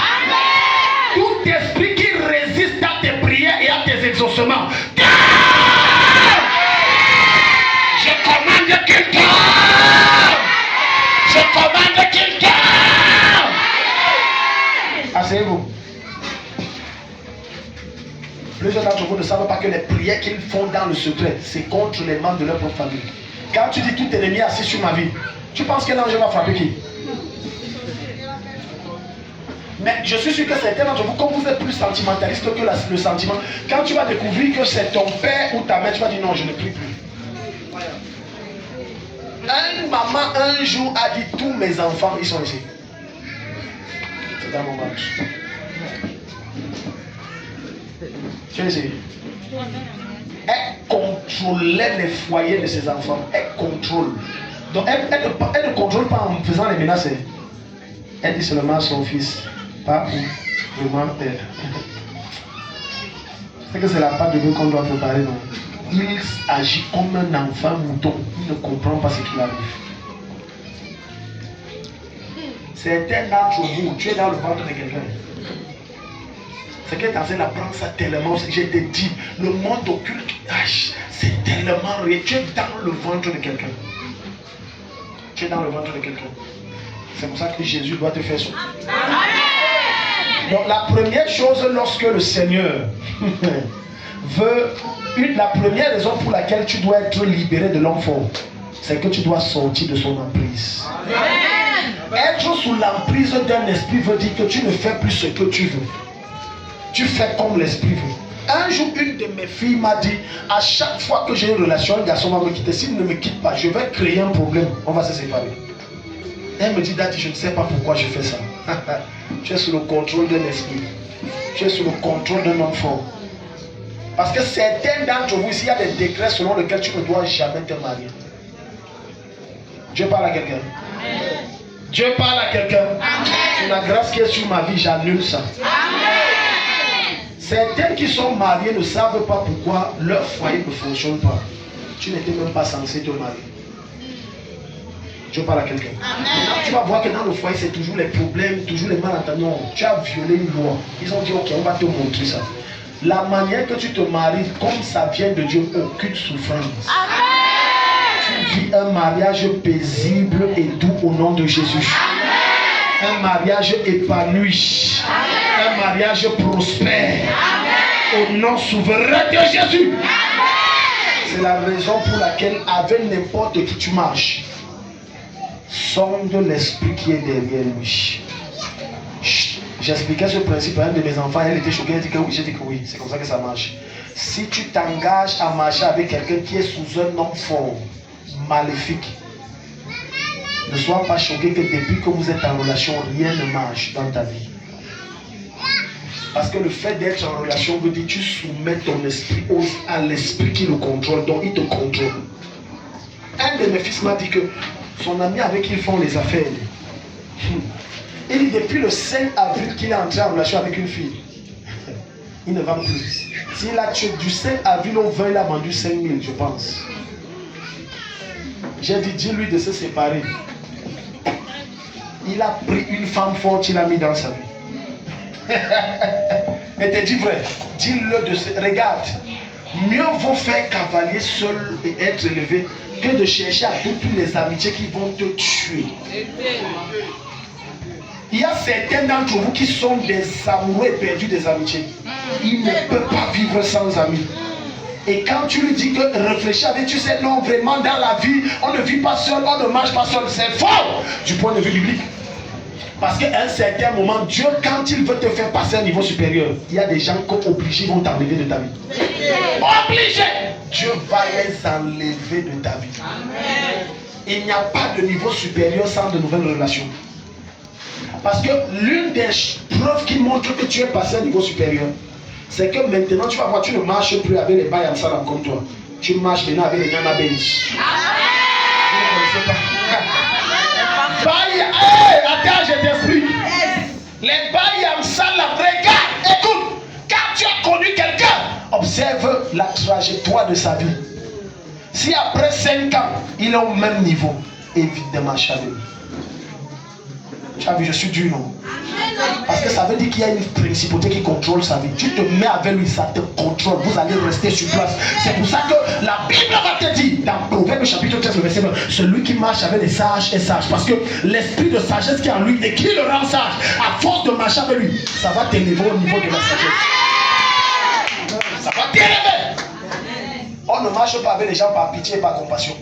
Tout esprit qui résiste à tes prières et à tes exaucements, je commande qu'il tombe. Je commande qu'il tombe. Asseyez-vous. Plusieurs d'entre vous ne savent pas que les prières qu'ils font dans le secret, c'est contre les membres de leur propre famille. Quand tu dis tout ennemi assis sur ma vie, tu penses que l'ange va frapper qui? Mais je suis sûr que certains d'entre vous, comme vous êtes plus sentimentaliste que le sentiment, quand tu vas découvrir que c'est ton père ou ta mère, tu vas dire non, je ne prie plus. Une maman un jour a dit tous mes enfants, ils sont ici. C'est dans mon match. Tu sais, elle contrôlait les foyers de ses enfants. Elle contrôle. Donc elle ne contrôle pas en faisant les menaces. Elle dit seulement à son fils, pas vraiment elle. C'est que c'est la part de Dieu qu'on doit préparer. Non? Il agit comme un enfant mouton. Il ne comprend pas ce qui arrive. Certains d'entre vous, tu es dans le ventre de quelqu'un. C'est qu'elle est en train d'apprendre ça tellement. Je te dis, le monde occulte, c'est tellement réel. Tu es dans le ventre de quelqu'un. Tu es dans le ventre de quelqu'un. C'est pour ça que Jésus doit te faire sortir. Donc la première chose lorsque le Seigneur veut, la première raison pour laquelle tu dois être libéré de l'homme fort, c'est que tu dois sortir de son emprise. Être sous l'emprise d'un esprit veut dire que tu ne fais plus ce que tu veux. Tu fais comme l'esprit veut. Un jour, une de mes filles m'a dit, à chaque fois que j'ai une relation, un garçon va me quitter. S'il ne me quitte pas, je vais créer un problème. On va se séparer. Elle me dit, Daddy, je ne sais pas pourquoi je fais ça. Tu es sous le contrôle d'un esprit. Tu es sous le contrôle d'un homme fort. Parce que certains d'entre vous, ici, il y a des décrets selon lesquels tu ne dois jamais te marier. Dieu parle à quelqu'un. Dieu parle à quelqu'un. Sur la grâce qui est sur ma vie, j'annule ça. Certains qui sont mariés ne savent pas pourquoi leur foyer ne fonctionne pas. Tu n'étais même pas censé te marier. Je parle à quelqu'un. Maintenant, tu vas voir que dans le foyer, c'est toujours les problèmes, toujours les malentendus. Non, tu as violé une loi. Ils ont dit, ok, on va te montrer ça. La manière que tu te maries, comme ça vient de Dieu, aucune souffrance. Tu vis un mariage paisible et doux au nom de Jésus. Un mariage épanoui. Un mariage prospère. Au nom souverain de Jésus. C'est la raison pour laquelle, avec n'importe qui tu marches, sonde l'esprit qui est derrière lui. J'expliquais ce principe à un de mes enfants, elle était choquée, elle dit que oui, j'ai dit que oui, c'est comme ça que ça marche. Si tu t'engages à marcher avec quelqu'un qui est sous un homme fort, maléfique, ne sois pas choqué que depuis que vous êtes en relation, rien ne marche dans ta vie. Parce que le fait d'être en relation veut dire que tu soumets ton esprit à l'esprit qui le contrôle, donc il te contrôle. Un de mes fils m'a dit que son ami avec qui ils font les affaires, il dit depuis le 5 avril qu'il est entré en relation avec une fille, il ne va plus. S'il a tué du 5 avril au 20, il a vendu 5 000, je pense. J'ai dit, dis-lui de se séparer. Il a pris une femme forte, il l'a mis dans sa vie. Mais te dis vrai, dis-le de se... Regarde, mieux vaut faire cavalier seul et être élevé que de chercher à toutes les amitiés qui vont te tuer. Il y a certains d'entre vous qui sont des amoureux perdus des amitiés. Ils ne peuvent pas vivre sans amis. Et quand tu lui dis que réfléchis avec, tu sais, non, vraiment dans la vie, on ne vit pas seul, on ne marche pas seul. C'est faux du point de vue biblique. Parce qu'à un certain moment, Dieu, quand il veut te faire passer à un niveau supérieur, il y a des gens qu'obligés vont t'enlever de ta vie. Obligés! Dieu va les enlever de ta vie. Amen. Il n'y a pas de niveau supérieur sans de nouvelles relations. Parce que l'une des preuves qui montre que tu es passé à un niveau supérieur, c'est que maintenant tu vas voir, tu ne marches plus avec les bails en salam comme toi. Tu marches maintenant avec les Nana Benz. Vous ne connaissez pas? Attends, je t'explique. Les bails en salam, regarde, écoute. Quand tu as connu quelqu'un, observe la trajectoire de sa vie. Si après 5 ans, il est au même niveau, évidemment, Chavé. Tu as vu, je suis dur, non? Parce que ça veut dire qu'il y a une principauté qui contrôle sa vie. Tu te mets avec lui, ça te contrôle. Vous allez rester sur place. C'est pour ça que la Bible va te dire, dans Proverbe chapitre 13, verset 20, celui qui marche avec les sages est sage. Parce que l'esprit de sagesse qui est en lui et qui le rend sage, à force de marcher avec lui, ça va t'élever au niveau de la sagesse. Ça va t'élever. On ne marche pas avec les gens par pitié et par compassion.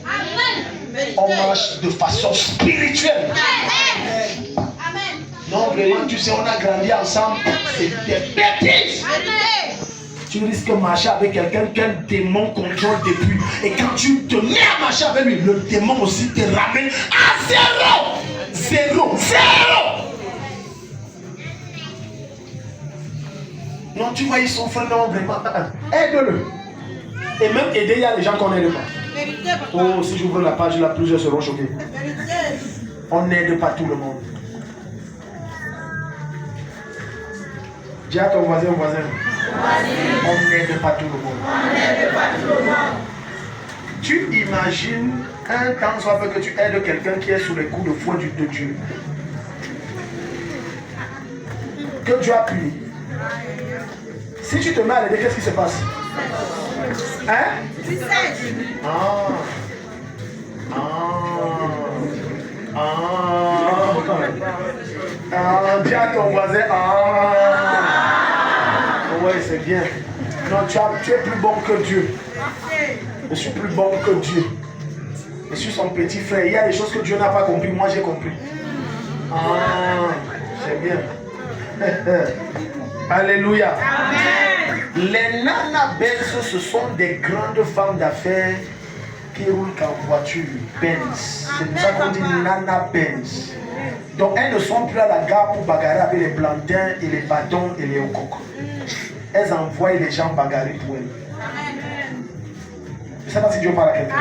On marche de façon spirituelle. Non, vraiment, tu sais, on a grandi ensemble. C'est des bêtises. Tu risques de marcher avec quelqu'un qu'un démon contrôle depuis. Et quand tu te mets à marcher avec lui, le démon aussi te ramène à zéro. Zéro. Non, tu vois, ils souffrent, non, vraiment. Aide-le. Et même aider, il y a des gens qu'on n'aide pas. Oh, si j'ouvre la page, là, plusieurs seront choqués. On n'aide pas tout le monde. Dis à ton voisin. On n'aide pas tout le monde. Tu imagines un temps soit peu que tu aides quelqu'un qui est sous les coups de fouet de Dieu. Que Dieu a puni. Si tu te mets à l'aider, qu'est-ce qui se passe? Hein? Dis à ton voisin. Oui, c'est bien. Non, tu es plus bon que Dieu. Je suis plus bon que Dieu. Je suis son petit frère. Il y a des choses que Dieu n'a pas compris. Moi, j'ai compris. C'est bien. Alléluia. Amen. Les Nana Benz, ce sont des grandes femmes d'affaires qui roulent en voiture. Benz. C'est pour ça qu'on dit Nana Benz. Donc elles ne sont plus à la gare pour bagarrer avec les plantains et les bâtons et les coques. Elles envoient les gens bagarrer pour elles. Je ne sais pas si Dieu parle à quelqu'un.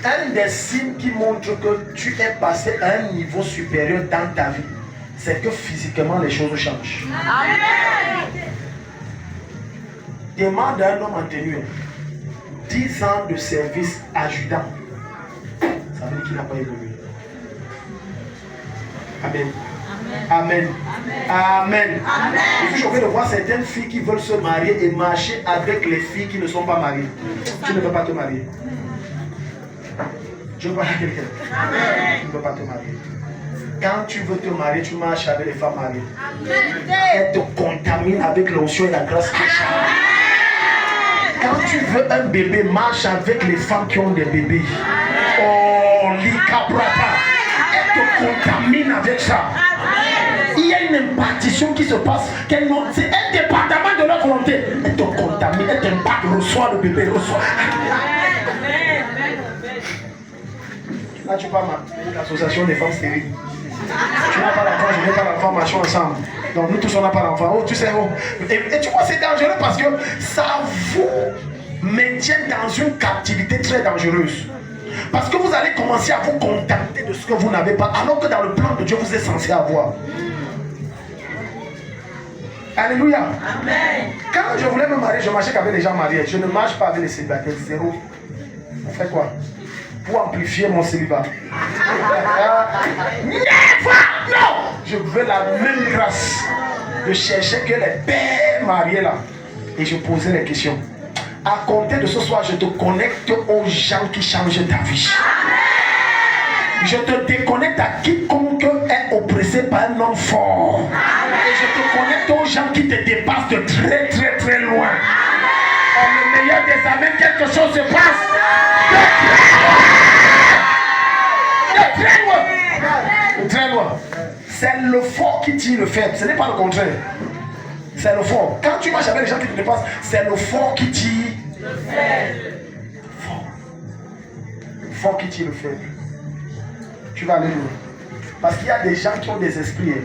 Un des signes qui montre que tu es passé à un niveau supérieur dans ta vie, c'est que physiquement les choses changent. Amen. Demande à un homme en tenue 10 ans de service adjudant. ça veut dire qu'il n'a pas évolué. Amen. Amen. Amen. Amen. Je suis choqué de voir certaines filles qui veulent se marier et marcher avec les filles qui ne sont pas mariées. Tu ne veux pas te marier. Je parle à quelqu'un. Tu ne veux pas te marier. Quand tu veux te marier, tu marches avec les femmes mariées. Elles te contaminent avec l'onction et la grâce de Dieu. Quand tu veux un bébé, marche avec les femmes qui ont des bébés. Oh, l'ikabrata. Elles te contaminent avec ça. Il y a une impartition qui se passe. C'est un département de leur volonté. Elle te contamine, elle t'impacte, reçoit le bébé, reçoit. Là, tu parles de l'association des femmes stériles. Tu n'as pas d'enfant, je n'ai pas d'enfant, marchons ensemble. Donc nous tous on n'a pas d'enfant. Oh, tu sais, oh. Et tu vois, c'est dangereux parce que ça vous maintient dans une captivité très dangereuse. Parce que vous allez commencer à vous contenter de ce que vous n'avez pas, alors que dans le plan de Dieu, vous êtes censé avoir. Alléluia. Amen. Quand je voulais me marier, je marchais qu'avec les gens mariés. Je ne marche pas avec les célibataires. Zéro. On fait quoi? Pour amplifier mon célibat. Non! Je veux la même grâce. Je cherchais que les pères mariés là. Et je posais les questions. À compter de ce soir, je te connecte aux gens qui changent ta vie. Je te déconnecte à quiconque est oppressé par un homme fort. Et je te connecte aux gens qui te dépassent de très très très loin. En le meilleur des amens, quelque chose se passe. De très loin. De très loin. C'est le fort qui tire le faible. Ce n'est pas le contraire. C'est le fort. Quand tu marches avec les gens qui te dépassent, c'est le fort qui tire le faible. Fort. Le fort qui tire le faible. Tu vas aller loin. Parce qu'il y a des gens qui ont des esprits.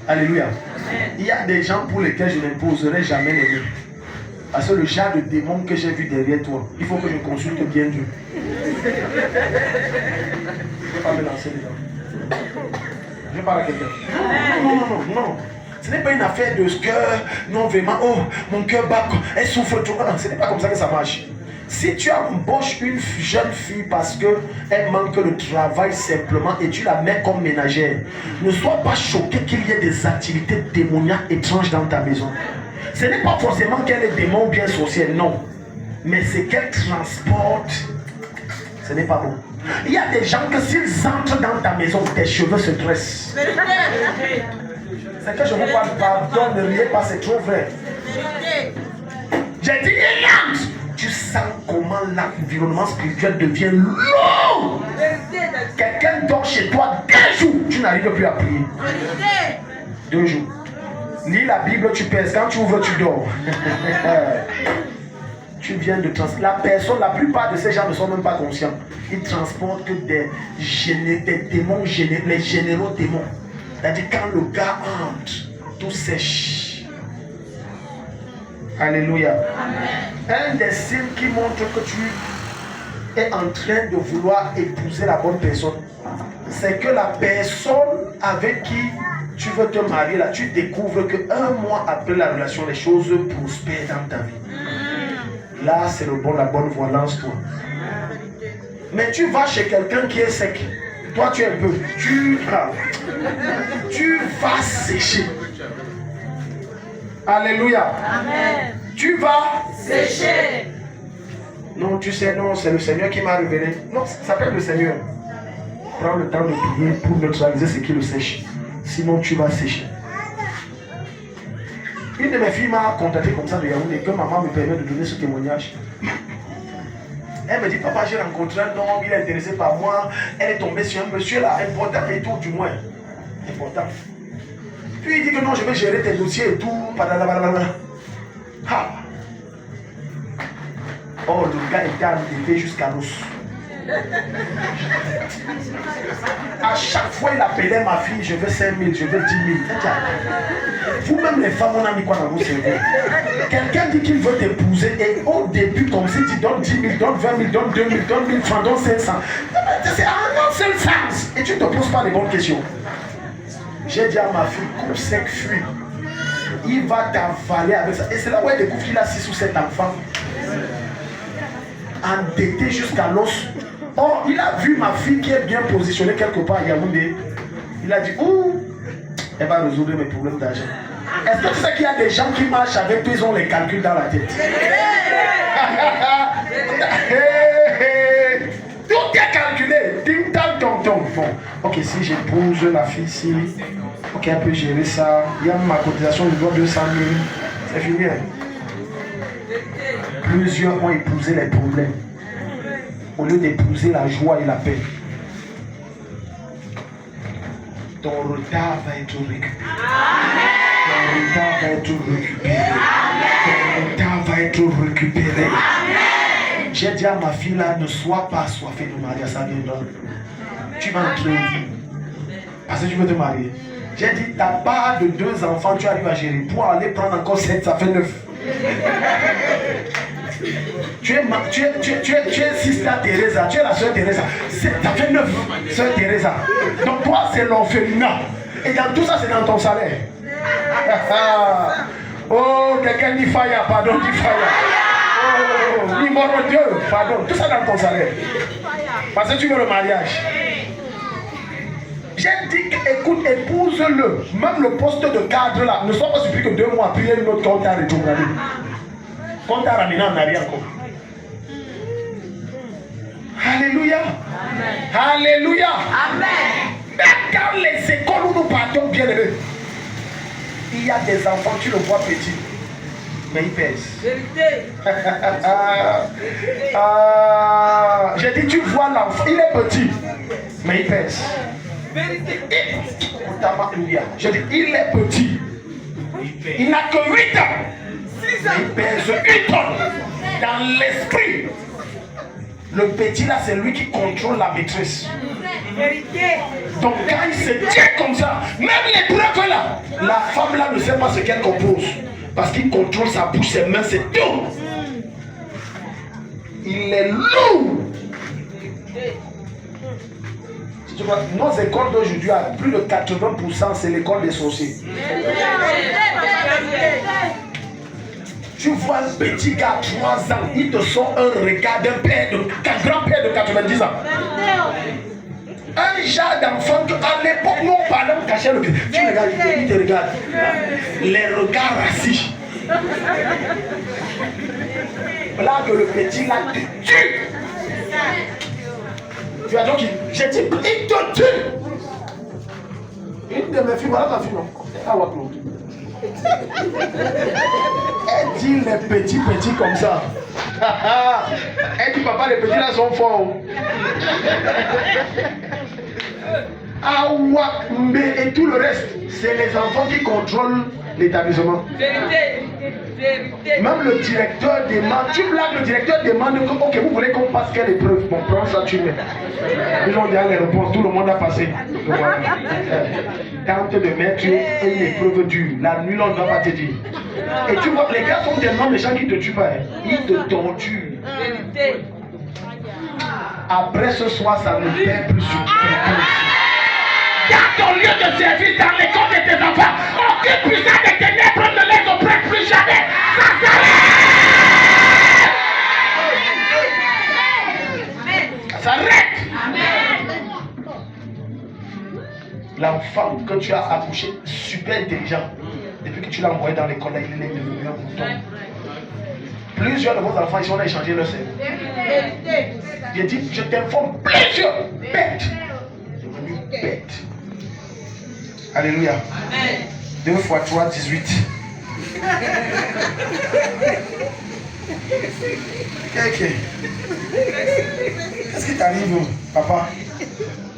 Alléluia. Il y a des gens pour lesquels je n'imposerai jamais les mains. Parce que le genre de démon que j'ai vu derrière toi, il faut que je consulte bien Dieu. Je ne vais pas me lancer dedans. Je parle à quelqu'un. Non. Ce n'est pas une affaire de cœur, non vraiment, oh, mon cœur bat, elle souffre trop. Non, ce n'est pas comme ça que ça marche. Si tu embauches une jeune fille parce qu'elle manque de travail simplement et tu la mets comme ménagère, ne sois pas choqué qu'il y ait des activités démoniaques étranges dans ta maison. Ce n'est pas forcément qu'elle est démon ou bien sorcière, non. Mais c'est qu'elle transporte. Ce n'est pas bon. Il y a des gens que s'ils entrent dans ta maison, tes cheveux se dressent. C'est que je vous parle, pardon, ne riez pas, c'est trop vrai. J'ai dit, il entre. Tu sens comment l'environnement spirituel devient lourd. Quelqu'un dort chez toi 2 jours, tu n'arrives plus à prier. 2 jours. Lis la Bible, tu pèses. Quand tu ouvres, tu dors. Tu viens de transporter. La personne, la plupart de ces gens ne sont même pas conscients. Ils transportent que des démons, les généraux démons. C'est-à-dire quand le gars entre, tout sèche. Alléluia. Amen. Un des signes qui montre que tu es en train de vouloir épouser la bonne personne, c'est que la personne avec qui tu veux te marier, là, tu découvres qu'un mois après la relation, les choses prospèrent dans ta vie. Là, c'est la bonne voie, lance-toi. Mais tu vas chez quelqu'un qui est sec. Toi, tu es un peu. Tu vas sécher. Alléluia. Amen. Tu vas sécher. Non, tu sais, non, c'est le Seigneur qui m'a révélé. Non, ça s'appelle le Seigneur. Prends le temps de prier pour neutraliser ce qui le sèche. Sinon, tu vas sécher. Une de mes filles m'a contacté comme ça de Yaoundé, que maman me permet de donner ce témoignage. Elle me dit, papa, j'ai rencontré un homme, il est intéressé par moi. Elle est tombée sur un monsieur là, important et tout, du moins. Important. Puis il dit que non, je vais gérer tes dossiers et tout. Ha. Oh, le gars était enlevé jusqu'à l'os. À chaque fois, il appelait ma fille, je veux 5 000, je veux 10 000. Vous-même, les femmes, on a mis quoi dans vos cerveaux? Quelqu'un dit qu'il veut t'épouser et au début, comme si tu donnes 10 000, donnes 20 000, donnes 2 000, donnes 1000 francs, donnes 500. C'est un seul sens. Et tu ne te poses pas les bonnes questions. J'ai dit à ma fille, coupe sec, fuis. Il va t'avaler avec ça. Et c'est là où elle découvre qu'il a 6 ou 7 enfants. Endetté jusqu'à l'os. Oh, il a vu ma fille qui est bien positionnée quelque part à Yaoundé. Il a dit, ouh, elle va résoudre mes problèmes d'argent. Est-ce que tu sais qu'il y a des gens qui marchent avec eux, ils ont les calculs dans la tête? Tout est calculé. Ding, tang, tong, tong. Bon, ok, si j'épouse la fille ici, ok, elle peut gérer ça. Il y a ma cotisation, je dois 200 000. C'est fini. Plusieurs ont épousé les problèmes au lieu d'épouser la joie et la paix. Ton retard va être récupéré. Ton retard va être récupéré. Ton retard va être récupéré. J'ai dit à ma fille là, ne sois pas assoiffée de mariage, ça viendra. Tu vas entrer parce que tu veux te marier. J'ai dit, ta part de 2 enfants, tu arrives à gérer. Pour aller prendre encore 7, ça fait 9. Tu es Sister Teresa, tu es la soeur Teresa. Ça fait 9, soeur Teresa. Donc toi, c'est l'orphelinat. Et dans tout ça, c'est dans ton salaire. Oh, quelqu'un dit fire, pardon, dit fire. Oh, numéro 2, pardon, tout ça dans ton salaire. Parce que tu veux le mariage. J'ai dit, écoute, épouse-le. Même le poste de cadre là, ne sois pas surpris que 2 mois après, il y a une autre qu'on t'a rétrogradé. Qu'on t'a ramené en arrière encore. Alléluia. Amen. Alléluia. Amen. Même dans les écoles où nous partons bien élevés, il y a des enfants, tu le vois petit, mais ils pèsent. Vérité. J'ai dit, tu vois l'enfant, il est petit, mais il pèse. Vérité. J'ai dit, il est petit. Il n'a que 8 ans. Il pèse 8 tonnes. Dans l'esprit. Le petit là, c'est lui qui contrôle la maîtrise. Donc quand il se tient comme ça, même l'épreuve là, la femme là ne sait pas ce qu'elle compose. Parce qu'il contrôle sa bouche, ses mains, c'est tout. Il est lourd. Nos écoles d'aujourd'hui, à plus de 80%, c'est l'école des sorciers. Tu vois un petit gars, 3 ans, il te sort un regard d'un grand-père de 90 ans. Un genre d'enfant qu'à l'époque, nous parlait, on cachait le pied. Tu regardes, il te regarde. Les regards racistes. Là que le petit là te tue. Tu as donc, j'ai dit, il te tue. Une de mes filles, voilà ma fille, non. Elle dit les petits comme ça. Elle dit papa, les petits là sont forts. Awakmbe et tout le reste, c'est les enfants qui contrôlent l'établissement. Vérité. Même le directeur demande, tu blagues, le directeur demande que, ok, vous voulez qu'on passe quelle épreuve? Bon, prends ça, tu mets. Ils ont déjà les réponses, tout le monde a passé. Tente de mettre une épreuve dure. La nuit, on ne va pas te dire. Et tu vois, les gars sont tellement méchants qu'ils ne te tuent pas. Ils te torturent. Après ce soir, ça ne perd plus sur quelqu'un. Dans ton lieu de service, dans l'école de tes enfants, aucune puissance des ténèbres ne les oppresse plus jamais. Ça s'arrête. Ça s'arrête. L'enfant que tu as accouché, super intelligent. Depuis que tu l'as envoyé dans l'école, il est devenu un mouton. Plusieurs de vos enfants, ils ont échangé leur cerveau. J'ai dit, je t'informe, plusieurs bêtes. Devenu bête. Alléluia. Amen. 2 x 3, 18. Ok. Qu'est-ce qui t'arrive, papa?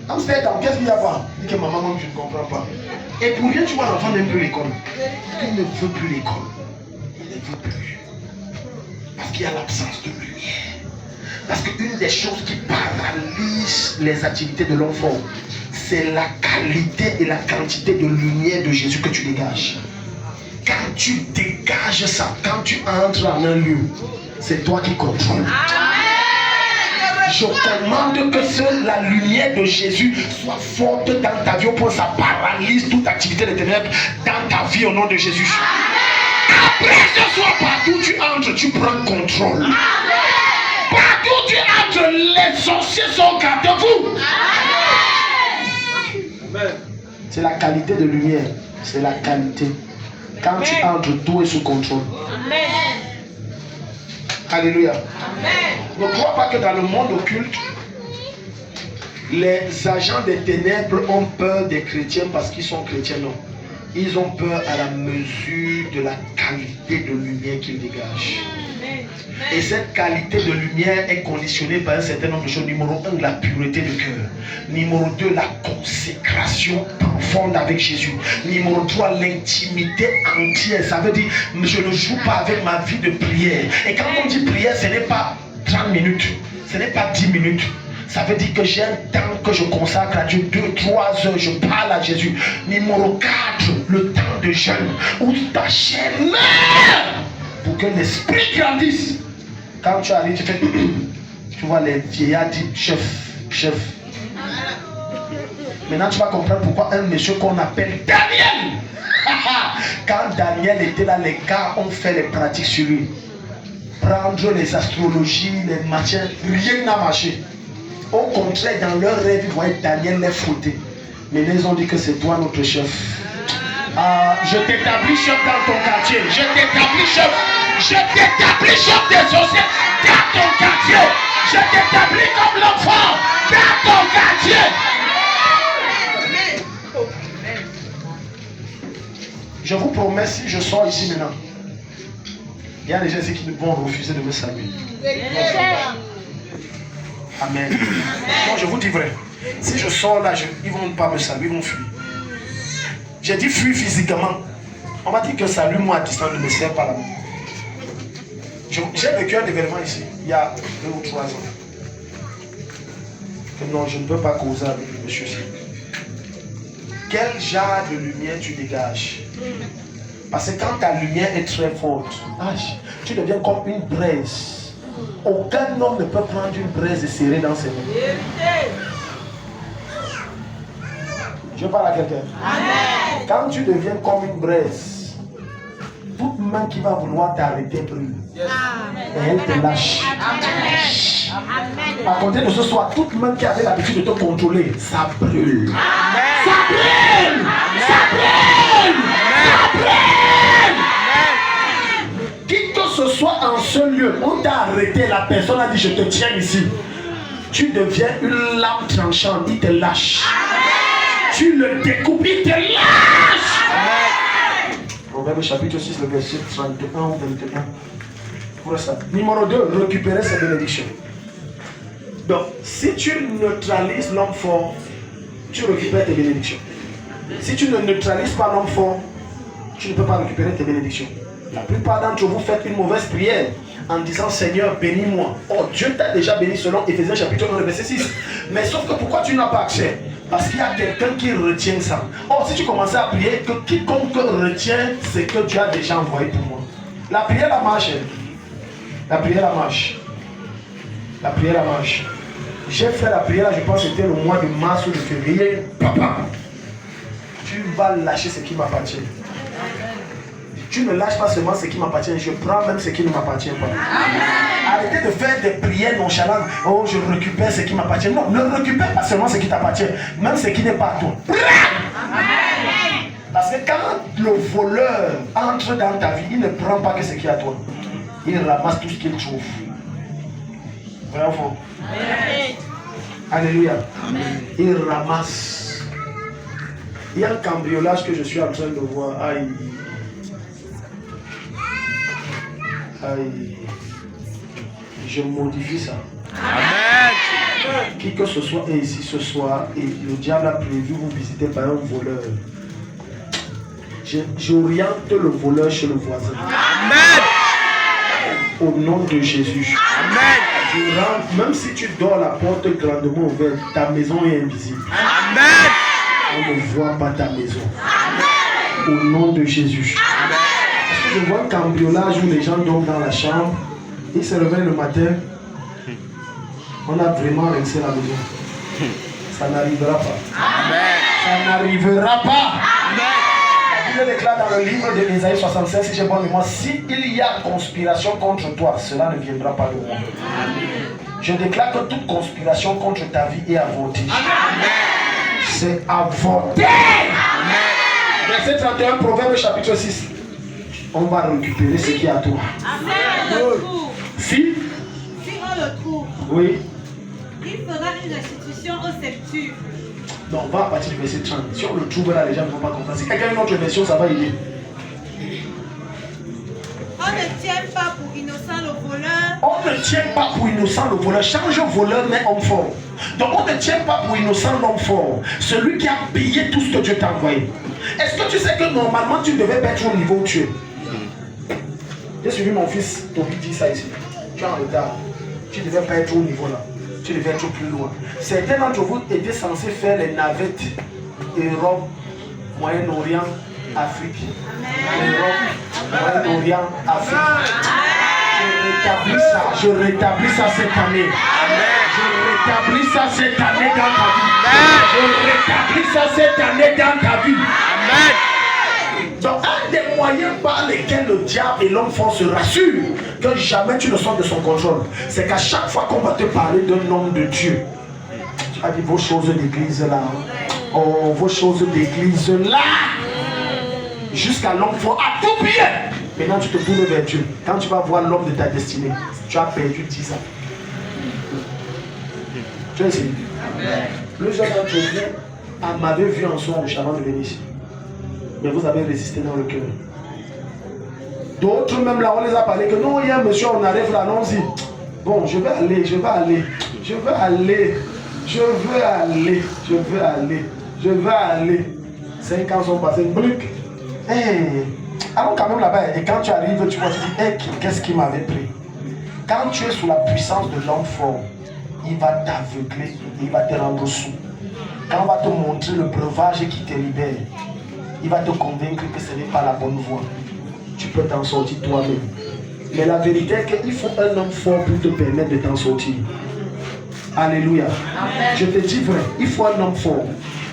Amsterdam, qu'est-ce qu'il y a pas? Il dit que maman, je ne comprends pas. Et pour rien, tu vois, l'enfant n'aime plus l'école. Il ne veut plus l'école. Il ne veut plus. Parce qu'il y a l'absence de lumière. Parce qu'une des choses qui paralyse les activités de l'enfant, c'est la qualité et la quantité de lumière de Jésus que tu dégages. Quand tu dégages ça, quand tu entres en un lieu, c'est toi qui contrôles. Je commande que la lumière de Jésus soit forte dans ta vie au point que ça paralyse toute activité des ténèbres dans ta vie au nom de Jésus. Après ce soir, partout tu entres, tu prends contrôle. Partout tu entres, Quand les sorciers sont gardés vous. C'est la qualité de lumière. C'est la qualité. Quand tu entres, tout est sous contrôle. Alléluia. Ne crois pas que dans le monde occulte, les agents des ténèbres ont peur des chrétiens parce qu'ils sont chrétiens. Non. Ils ont peur à la mesure de la qualité de lumière qu'ils dégagent. Et cette qualité de lumière est conditionnée par un certain nombre de choses. Numéro 1, la pureté de cœur. Numéro 2, la consécration profonde avec Jésus. Numéro 3, l'intimité entière. Ça veut dire, je ne joue pas avec ma vie de prière. Et quand on dit prière, ce n'est pas 30 minutes. Ce n'est pas 10 minutes. Ça veut dire que j'ai un temps que je consacre à Dieu, 2-3 heures, je parle à Jésus. Numéro 4, le temps de jeûne, où ta chair meurt pour que l'esprit grandisse. Quand tu arrives, tu fais, tu vois les vieillards disent chef. Maintenant tu vas comprendre pourquoi un monsieur qu'on appelle Daniel. Quand Daniel était là, les gars ont fait les pratiques sur lui. Prendre les astrologies, les matières, rien n'a marché. Au contraire, dans leur rêve, ils voyaient Daniel les frotter. Mais ils ont dit que c'est toi notre chef. Je t'établis chef dans ton quartier. Je t'établis chef. Je t'établis chef des sorciers dans ton quartier. Je t'établis comme l'enfant dans ton quartier. Je vous promets, si je sors ici maintenant, il y a des gens ici qui vont refuser de me saluer. Amen. Non, je vous dis vrai. Si je sors là, ils ne vont pas me saluer, ils vont fuir. J'ai dit fuir physiquement. On m'a dit que salut moi à distance ne me sert pas là. J'ai vécu un événement ici, il y a 2 ou 3 ans. Que non, je ne peux pas causer avec le monsieur. Quel genre de lumière tu dégages? Parce que quand ta lumière est très forte, tu deviens comme une braise. Aucun homme ne peut prendre une braise et serrer dans ses mains. Je parle à quelqu'un. Quand tu deviens comme une braise, toute main qui va vouloir t'arrêter brûle. Et elle te lâche. À compter de ce soir, toute main qui avait l'habitude de te contrôler, ça brûle. Ça brûle. Ça brûle. Ça brûle. Qui que ce soit en ce lieu, on t'a arrêté, la personne a dit je te tiens ici. Tu deviens une lame tranchante, il te lâche. Tu le découpes, il te lâche. Proverbe chapitre 6, le verset 31 ou 21. Pour ça. Numéro 2, récupérer ses bénédictions. Donc, si tu neutralises l'homme fort, tu récupères tes bénédictions. Si tu ne neutralises pas l'homme fort, tu ne peux pas récupérer tes bénédictions. La plupart d'entre vous faites une mauvaise prière en disant Seigneur, bénis-moi. Oh, Dieu t'a déjà béni selon Éphésiens chapitre 1, verset 6. Mais sauf que pourquoi tu n'as pas accès? Parce qu'il y a quelqu'un qui retient ça. Or, si tu commençais à prier, que quiconque retient ce que tu as déjà envoyé pour moi. La prière, la marche. La prière, la marche. La prière, la marche. J'ai fait la prière, je pense que c'était le mois de mars ou de février. Papa, tu vas lâcher ce qui m'appartient. Tu ne lâches pas seulement ce qui m'appartient, je prends même ce qui ne m'appartient pas. Arrêtez de faire des prières nonchalantes. Oh, je récupère ce qui m'appartient. Non, ne récupère pas seulement ce qui t'appartient, même ce qui n'est pas toi. Parce que quand le voleur entre dans ta vie, il ne prend pas que ce qui est à toi. Il ramasse tout ce qu'il trouve. Vrai ou faux? Alléluia. Il ramasse. Il y a un cambriolage que je suis en train de voir. Aïe. Aïe. Je modifie ça. Amen. Qui que ce soit est ici ce soir et le diable a prévu vous visiter par un voleur. J'oriente le voleur chez le voisin. Amen. Au nom de Jésus. Amen. Je rentre, même si tu dors la porte grandement ouverte, ta maison est invisible. Amen. On ne voit pas ta maison. Amen. Au nom de Jésus. Amen. Parce que je vois un cambriolage où les gens dorment dans la chambre, ils se réveillent le matin, on a vraiment rincé la maison. Ça n'arrivera pas. Amen. Ça n'arrivera pas. Amen. La Bible déclare dans le livre de Ésaïe 76, si j'ai bonne mémoire, s'il y a conspiration contre toi, cela ne viendra pas de moi. Amen. Je déclare que toute conspiration contre ta vie est avortée. C'est avorté. Verset 31, Proverbe chapitre 6. On va récupérer ce qui est à toi. Si on le trouve, oui. Il fera une restitution au septuple. Non, on va à partir du verset 30. Si on le trouve là, les gens ne vont pas comprendre. Si quelqu'un a une autre version, ça va aider. On ne tient pas pour innocent le voleur. On ne tient pas pour innocent le voleur. Change voleur, mais homme fort. Donc on ne tient pas pour innocent l'homme fort. Celui qui a payé tout ce que Dieu t'a envoyé. Est-ce que tu sais que normalement tu devais être au niveau où tu es? J'ai suivi mon fils, Toby dit ça ici. Tu es en retard. Tu ne devais pas être au niveau là. Tu devais être plus loin. Certains d'entre vous étaient censés faire les navettes Europe, Moyen-Orient, Afrique. Europe, Moyen-Orient, Afrique. Je rétablis ça cette année. Je rétablis ça cette année dans ta vie. Je rétablis ça cette année dans ta vie. Donc un des moyens par lesquels le diable et l'homme fort se rassurent que jamais tu ne sors de son contrôle, c'est qu'à chaque fois qu'on va te parler d'un homme de Dieu, tu vas dire vos choses d'église là, oh vos choses d'église là, jusqu'à l'homme fort à tout bien. Maintenant tu te tournes vers Dieu. Quand tu vas voir l'homme de ta destinée, tu as perdu 10 ans. Tu as essayé. Plusieurs d'entre vous m'avaient vu en songe avant de venir ici. Mais vous avez résisté dans le cœur. D'autres même là, on les a parlé que non, il y a un monsieur, on arrive là, non, on dit bon, je vais aller, je vais aller, je vais aller, je veux aller, je veux aller, je veux aller. 5 ans sont passés, brique. Hey, allons quand même là-bas, et quand tu arrives, tu vas te dire, hey, qu'est-ce qui m'avait pris? Quand tu es sous la puissance de l'homme fort, il va t'aveugler, il va te rendre sourd. Quand on va te montrer le breuvage qui te libère, il va te convaincre que ce n'est pas la bonne voie. Tu peux t'en sortir toi-même. Mais la vérité est qu'il faut un homme fort pour te permettre de t'en sortir. Alléluia. Amen. Je te dis vrai, il faut un homme fort.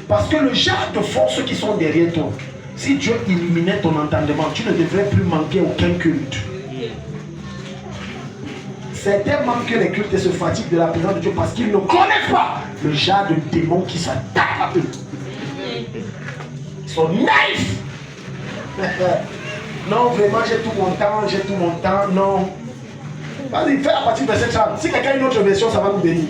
Parce que le genre de forces qui sont derrière toi, si Dieu illuminait ton entendement, tu ne devrais plus manquer aucun culte. Certains manquent les cultes et se fatiguent de la présence de Dieu parce qu'ils ne connaissent pas le genre de démons qui s'attaquent à eux. Ils sont naïfs. Non, vraiment, j'ai tout mon temps, non. Vas-y, fais la partie de verset 30. Si quelqu'un a une autre version, ça va nous bénir.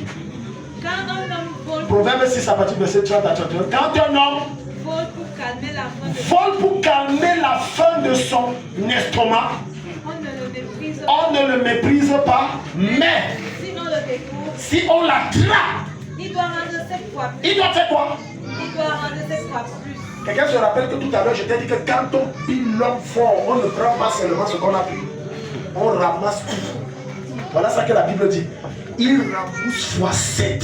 Quand un homme vole, Proverbe 6 à partir de verset 30 à 31. Quand un homme vole pour calmer la faim de son estomac, on ne le méprise pas, mais si on l'attrape, il doit rendre 7 fois plus. Il doit faire quoi? Il doit rendre 7 fois plus. Quelqu'un se rappelle que tout à l'heure je t'ai dit que quand on pile l'homme fort, on ne prend pas seulement ce qu'on a pris, on ramasse tout. Voilà ce que la Bible dit. Il rembourse fois 7.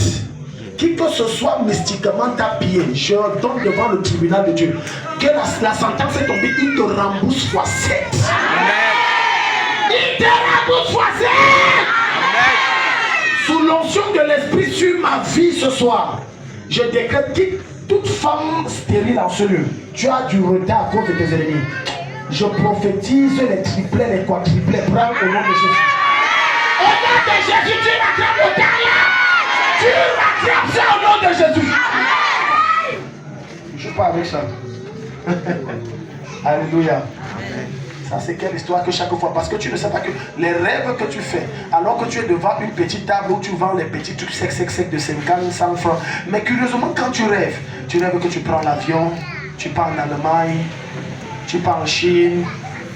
Qui que ce soit mystiquement ta pillé, je donne devant le tribunal de Dieu que la sentence est tombée, il te rembourse fois 7. Il te rembourse fois 7. Sous l'onction de l'esprit sur ma vie ce soir, je décrète que toute femme stérile en ce lieu, tu as du retard à cause de tes ennemis. Je prophétise les triplets, les quadruplets. Prends au nom de Jésus. Au nom de Jésus, tu rattrapes le carrière. Tu rattrapes ça au nom de Jésus. Je ne joue pas avec ça. Alléluia. Ça c'est quelle histoire que chaque fois, parce que tu ne sais pas que les rêves que tu fais, alors que tu es devant une petite table où tu vends les petits trucs secs de 50, 100 francs, mais curieusement quand tu rêves que tu prends l'avion, tu pars en Allemagne, tu pars en Chine,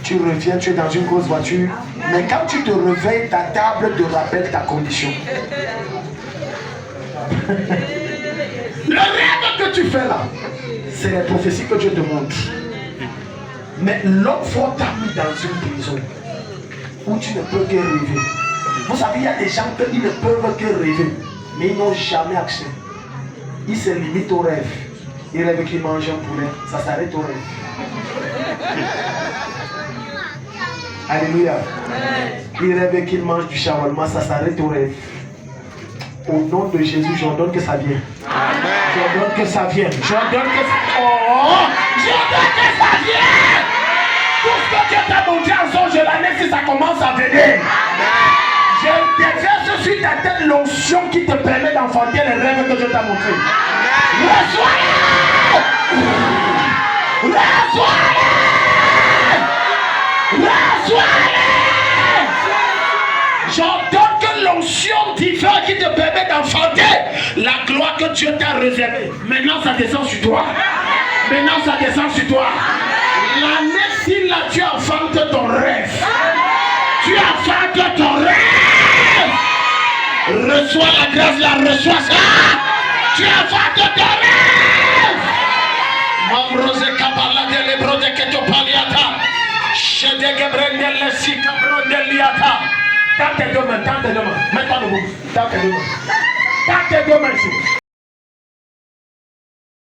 tu reviens, tu es dans une grosse voiture, mais quand tu te réveilles, ta table te rappelle ta condition. Le rêve que tu fais là, c'est les prophéties que Dieu te montre. Mais l'homme fort t'a mis dans une prison où tu ne peux que rêver. Vous savez, il y a des gens qui ne peuvent que rêver, mais ils n'ont jamais accès. Ils se limitent au rêve. Ils rêvent qu'ils mangent un poulet, ça s'arrête au rêve. Alléluia. Ils rêvent qu'ils mangent du shawarma, ça s'arrête au rêve. Au nom de Jésus, j'ordonne que ça vienne. J'ordonne que ça vienne. J'ordonne que ça... Oh! J'ordonne que ça vienne! Tout ce que Dieu t'a montré en songe l'année, si ça commence à venir, Je déverse sur ta tête l'onction qui te permet d'enfanter les rêves que je t'ai montrés. Reçois-les! Reçois-les! Reçois-les! J'entends que l'onction divine qui te permet d'enfanter la gloire que Dieu t'a réservée. Maintenant ça descend sur toi. Maintenant ça descend sur toi. L'année ci là, tu enfantes ton rêve. Tu enfantes ton rêve. Reçois la grâce là, reçois ça. Tu enfantes ton rêve. Mambrose kabala de lebro de ketopaliata. Shede gebrendel sikabrodeliata. Tends tes deux mains, mets-toi debout. Tends tes deux mains. Tends tes deux mains ici.